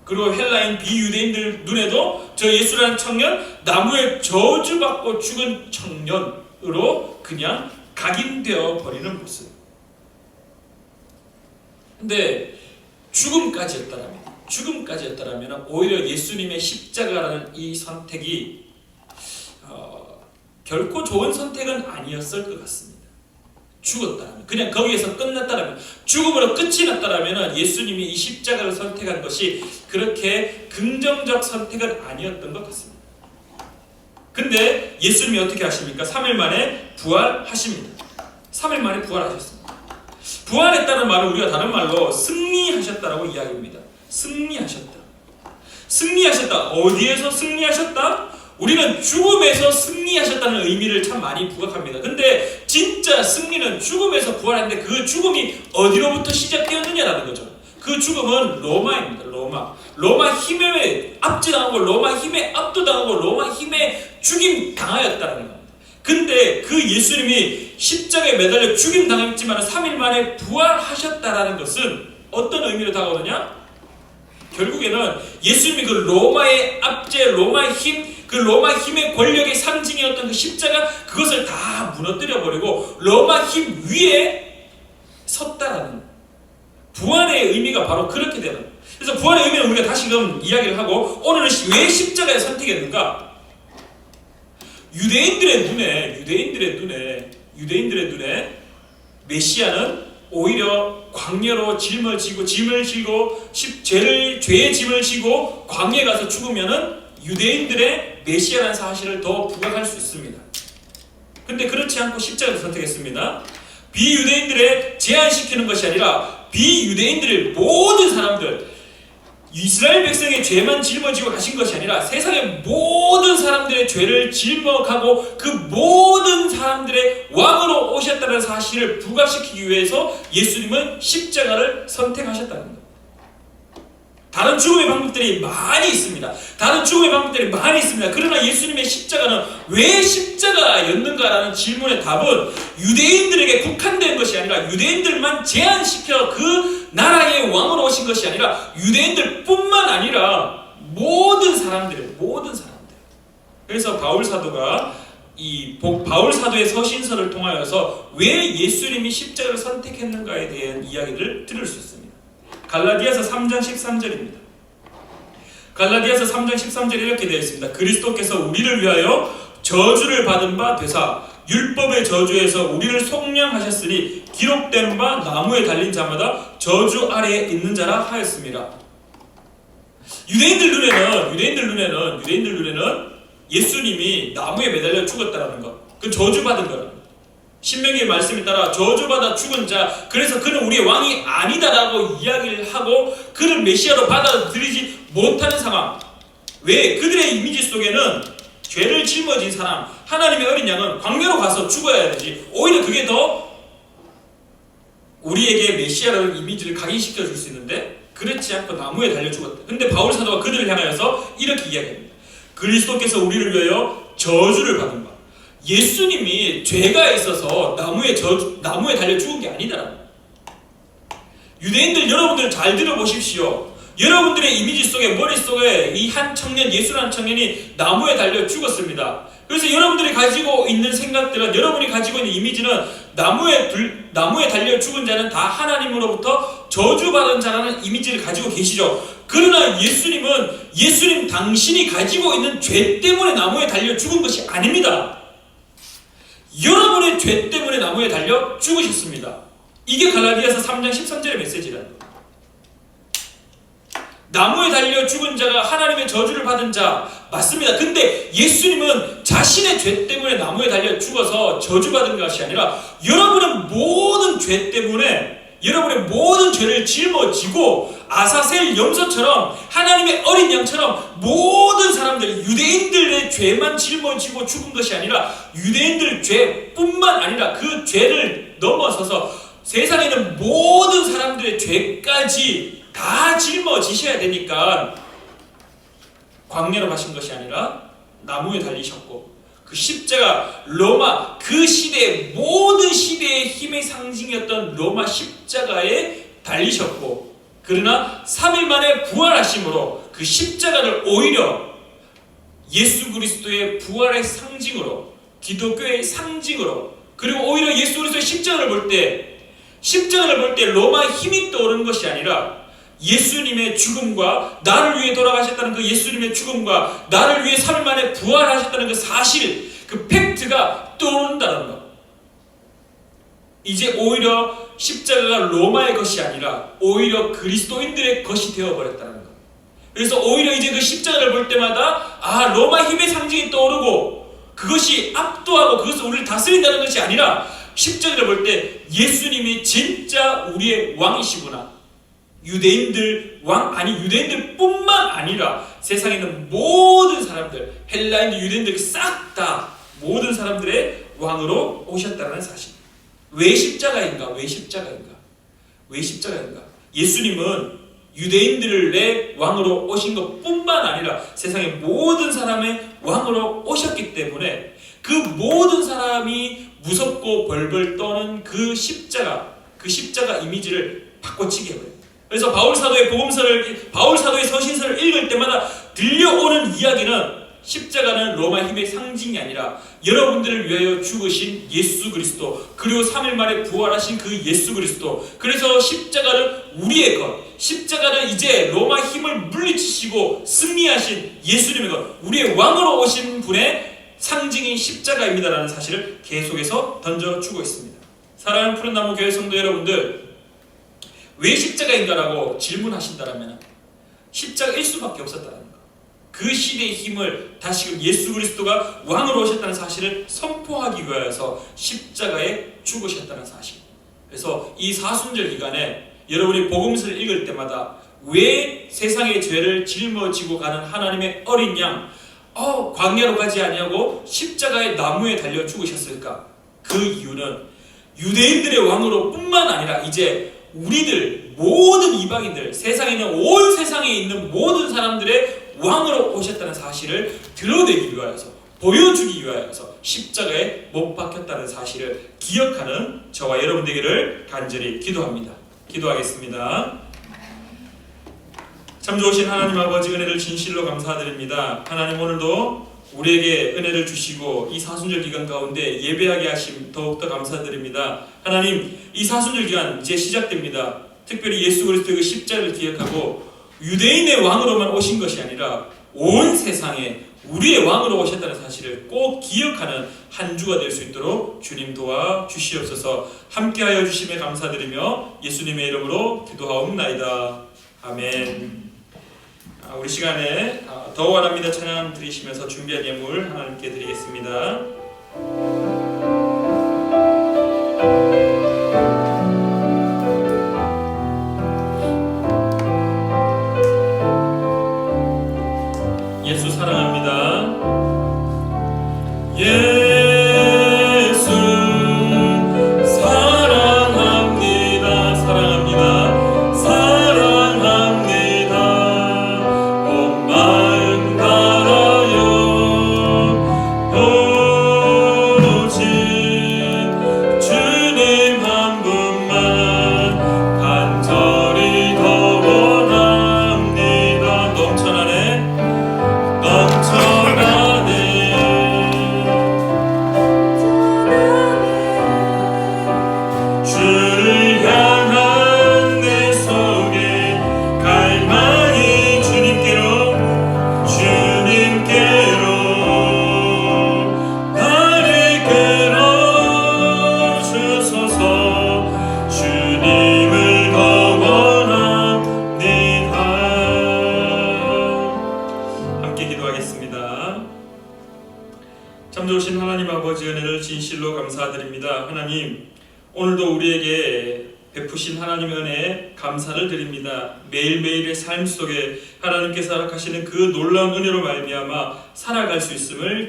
그리고 헬라인 비유대인들 눈에도 저 예수라는 청년, 나무에 저주받고 죽은 청년으로 그냥 각인되어 버리는 모습. 근데 죽음까지였다라면 오히려 예수님의 십자가라는 이 선택이 결코 좋은 선택은 아니었을 것 같습니다. 죽었다면, 그냥 거기에서 끝났다면, 죽음으로 끝이 났다면 예수님이 이 십자가를 선택한 것이 그렇게 긍정적 선택은 아니었던 것 같습니다. 근데 예수님이 어떻게 하십니까? 3일 만에 부활하십니다. 3일 만에 부활하셨습니다. 부활했다는 말은 우리가 다른 말로 승리하셨다라고 이야기합니다. 승리하셨다. 어디에서 승리하셨다? 우리는 죽음에서 승리하셨다는 의미를 참 많이 부각합니다. 근데 진짜 승리는 죽음에서 부활했는데 그 죽음이 어디로부터 시작되었느냐라는 거죠. 그 죽음은 로마입니다. 로마 힘에 압제당하고, 로마 힘에 압도당하고, 로마 힘에 죽임 당하였다는 겁니다. 근데 그 예수님이 십자가에 매달려 죽임 당했지만 3일 만에 부활하셨다라는 것은 어떤 의미로 다가오느냐? 결국에는 예수님이 그 로마의 압제, 로마의 힘, 그 로마 힘의 권력의 상징이었던 그 십자가, 그것을 다 무너뜨려버리고 로마 힘 위에 섰다라는, 부활의 의미가 바로 그렇게 되는 거예요. 그래서 부활의 의미는 우리가 다시금 이야기를 하고, 오늘은 왜 십자가에 선택했는가? 유대인들의 눈에 메시아는 오히려 광야로 짐을 지고 죄의 짐을 지고 광야에 가서 죽으면은 유대인들의 메시아라는 사실을 더 부각할 수 있습니다. 근데 그렇지 않고 십자가를 선택했습니다. 비유대인들의 제한시키는 것이 아니라 비유대인들의 모든 사람들, 이스라엘 백성의 죄만 짊어지고 가신 것이 아니라 세상의 모든 사람들의 죄를 짊어가고 그 모든 사람들의 왕으로 오셨다는 사실을 부각시키기 위해서 예수님은 십자가를 선택하셨다는 겁니다. 다른 죽음의 방법들이 많이 있습니다. 그러나 예수님의 십자가는 왜 십자가였는가라는 질문의 답은 유대인들에게 국한된 것이 아니라, 유대인들만 제한시켜 그 나라의 왕으로 오신 것이 아니라 유대인들뿐만 아니라 모든 사람들. 그래서 바울 사도가 바울 사도의 서신서를 통하여서 왜 예수님이 십자가를 선택했는가에 대한 이야기를 들을 수 있습니다. 갈라디아서 3장 13절입니다. 갈라디아서 3장 13절에 이렇게 되어 있습니다. 그리스도께서 우리를 위하여 저주를 받은 바 되사 율법의 저주에서 우리를 속량하셨으니 기록된 바 나무에 달린 자마다 저주 아래에 있는 자라 하였습니다. 유대인들 눈에는 예수님이 나무에 매달려 죽었다라는 것, 그 저주받은 거라. 신명기의 말씀에 따라 저주받아 죽은 자, 그래서 그는 우리의 왕이 아니다라고 이야기를 하고 그를 메시아로 받아들이지 못하는 상황. 왜? 그들의 이미지 속에는 죄를 짊어진 사람, 하나님의 어린 양은 광야로 가서 죽어야 되지, 오히려 그게 더 우리에게 메시아라는 이미지를 각인시켜 줄 수 있는데 그렇지 않고 나무에 달려 죽었다. 근데 바울 사도가 그들을 향하여서 이렇게 이야기합니다. 그리스도께서 우리를 위하여 저주를 받은 바, 예수님이 죄가 있어서 나무에 달려 죽은 게 아니다. 유대인들 여러분들 잘 들어보십시오. 여러분들의 이미지 속에, 머릿속에 이 한 청년, 예수라는 청년이 나무에 달려 죽었습니다. 그래서 여러분들이 가지고 있는 생각들은, 여러분이 가지고 있는 이미지는 나무에 달려 죽은 자는 다 하나님으로부터 저주받은 자라는 이미지를 가지고 계시죠. 그러나 예수님 당신이 가지고 있는 죄 때문에 나무에 달려 죽은 것이 아닙니다. 여러분의 죄 때문에 나무에 달려 죽으셨습니다. 이게 갈라디아서 3장 13절의 메시지라는 거예요. 나무에 달려 죽은 자가 하나님의 저주를 받은 자 맞습니다. 근데 예수님은 자신의 죄 때문에 나무에 달려 죽어서 저주받은 것이 아니라 여러분의 모든 죄 때문에, 여러분의 모든 죄를 짊어지고 아사셀 염소처럼, 하나님의 어린 양처럼 모든 사람들, 유대인들의 죄만 짊어지고 죽은 것이 아니라 유대인들 죄뿐만 아니라 그 죄를 넘어서서 세상에 있는 모든 사람들의 죄까지 다 짊어지셔야 되니까 광야로 가신 것이 아니라 나무에 달리셨고, 그 십자가, 로마 그 시대의 모든 시대의 힘의 상징이었던 로마 십자가에 달리셨고, 그러나 3일 만에 부활하심으로 그 십자가를 오히려 예수 그리스도의 부활의 상징으로, 기독교의 상징으로, 그리고 오히려 예수 그리스도의 십자가를 볼 때 로마 힘이 떠오르는 것이 아니라 예수님의 죽음과 나를 위해 돌아가셨다는 그 예수님의 죽음과 나를 위해 3일 만에 부활하셨다는 그 사실, 그 팩트가 떠오른다는 것. 이제 오히려 십자가가 로마의 것이 아니라 오히려 그리스도인들의 것이 되어버렸다는 것. 그래서 오히려 이제 그 십자가를 볼 때마다 로마 힘의 상징이 떠오르고 그것이 압도하고 그것을 우리를 다스린다는 것이 아니라 십자가를 볼 때 예수님이 진짜 우리의 왕이시구나. 유대인들 유대인들뿐만 아니라 세상에 있는 모든 사람들, 헬라인들, 유대인들 싹 다 모든 사람들의 왕으로 오셨다는 사실. 왜 십자가인가? 예수님은 유대인들의 왕으로 오신 것뿐만 아니라 세상의 모든 사람의 왕으로 오셨기 때문에 그 모든 사람이 무섭고 벌벌 떠는 그 십자가 이미지를 바꿔치기 해버려요. 그래서 바울 사도의 서신서를 읽을 때마다 들려오는 이야기는 십자가는 로마 힘의 상징이 아니라 여러분들을 위하여 죽으신 예수 그리스도, 그리고 3일 만에 부활하신 그 예수 그리스도. 그래서 십자가는 우리의 것, 십자가는 이제 로마 힘을 물리치시고 승리하신 예수님의 것, 우리의 왕으로 오신 분의 상징인 십자가입니다라는 사실을 계속해서 던져주고 있습니다. 사랑하는 푸른나무 교회 성도 여러분들, 왜 십자가인가라고 질문하신다면 십자가일 수밖에 없었다는 것. 그 시대의 힘을 다시금 예수 그리스도가 왕으로 오셨다는 사실을 선포하기 위하여서 십자가에 죽으셨다는 사실. 그래서 이 사순절 기간에 여러분이 복음서를 읽을 때마다 왜 세상의 죄를 짊어지고 가는 하나님의 어린 양, 광야로 가지 아니하고 십자가의 나무에 달려 죽으셨을까? 그 이유는 유대인들의 왕으로 뿐만 아니라 이제 우리들 모든 이방인들, 세상에 있는 온 세상에 있는 모든 사람들의 왕으로 오셨다는 사실을 드러내기 위하여서, 보여주기 위하여서 십자가에 못 박혔다는 사실을 기억하는 저와 여러분 되기를 간절히 기도합니다. 기도하겠습니다. 참 좋으신 하나님 아버지, 은혜를 진실로 감사드립니다. 하나님, 오늘도 우리에게 은혜를 주시고 이 사순절 기간 가운데 예배하게 하심 더욱더 감사드립니다. 하나님, 이 사순절 기간 이제 시작됩니다. 특별히 예수 그리스도의 그 십자가를 기억하고 유대인의 왕으로만 오신 것이 아니라 온 세상에 우리의 왕으로 오셨다는 사실을 꼭 기억하는 한 주가 될 수 있도록 주님 도와주시옵소서. 함께하여 주심에 감사드리며 예수님의 이름으로 기도하옵나이다. 아멘. 우리 시간에 더 원합니다 찬양 드리시면서 준비한 예물 하나님께 드리겠습니다. 예수 사랑합니다. 예수 사랑합니다. 사랑합니다. 사랑합니다. 온 마음 다하여 오직 주님 한 분만 간절히 더 원합니다. 넘쳐나네 넘쳐나네 주를 향한 내 속에 갈망이 주님께로 나를 끌어주소서 주님을 더 원합니다. 함께 기도하겠습니다. 참 좋으신 하나님 아버지 은혜를 진실로 감사드립니다. 하나님 오늘도 우리에게 베푸신 하나님의 은혜에 감사를 드립니다. 매일매일의 삶 속에 하나님께서 허락하시는 그 놀라운 은혜로 말미암아 살아갈 수 있음을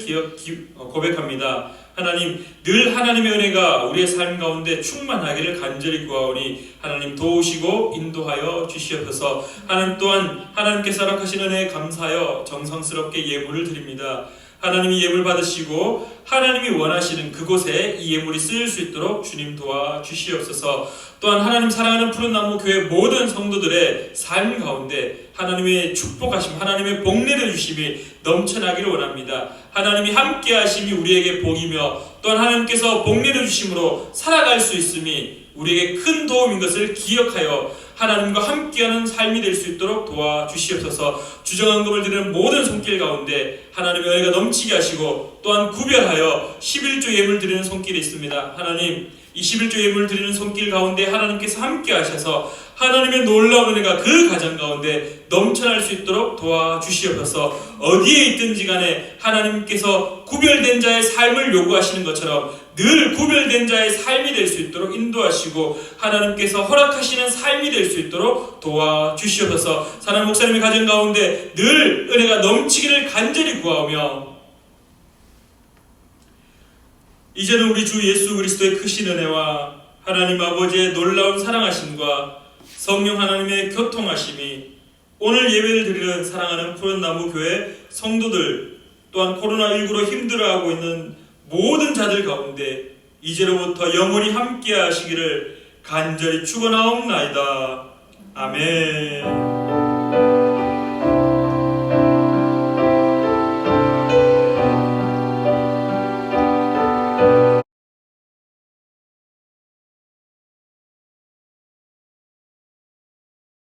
고백합니다. 하나님 늘 하나님의 은혜가 우리의 삶 가운데 충만하기를 간절히 구하오니 하나님 도우시고 인도하여 주시옵소서. 하나님 또한 하나님께서 허락하신 은혜에 감사하여 정성스럽게 예물을 드립니다. 하나님이 예물 받으시고 하나님이 원하시는 그곳에 이 예물이 쓰일 수 있도록 주님 도와주시옵소서. 또한 하나님 사랑하는 푸른나무 교회 모든 성도들의 삶 가운데 하나님의 축복하심, 하나님의 복 내려주심이 넘쳐나기를 원합니다. 하나님이 함께 하심이 우리에게 복이며 또한 하나님께서 복 내려주심으로 살아갈 수 있음이 우리에게 큰 도움인 것을 기억하여 하나님과 함께하는 삶이 될 수 있도록 도와주시옵소서. 주정한금을 드리는 모든 손길 가운데 하나님의 은혜가 넘치게 하시고 또한 구별하여 11조 예물 드리는 손길이 있습니다. 하나님 이 11조 예물 드리는 손길 가운데 하나님께서 함께 하셔서 하나님의 놀라운 은혜가 그 가정 가운데 넘쳐날 수 있도록 도와주시옵소서. 어디에 있든지 간에 하나님께서 구별된 자의 삶을 요구하시는 것처럼 늘 구별된 자의 삶이 될 수 있도록 인도하시고 하나님께서 허락하시는 삶이 될 수 있도록 도와주시옵소서. 사랑하는 목사님의 가정 가운데 늘 은혜가 넘치기를 간절히 구하며 이제는 우리 주 예수 그리스도의 크신 은혜와 하나님 아버지의 놀라운 사랑하심과 성령 하나님의 교통하심이 오늘 예배를 드리는 사랑하는 푸른나무 교회 성도들 또한 코로나19로 힘들어하고 있는 모든 자들 가운데 이제로부터 영원히 함께 하시기를 간절히 축원하옵나이다. 아멘.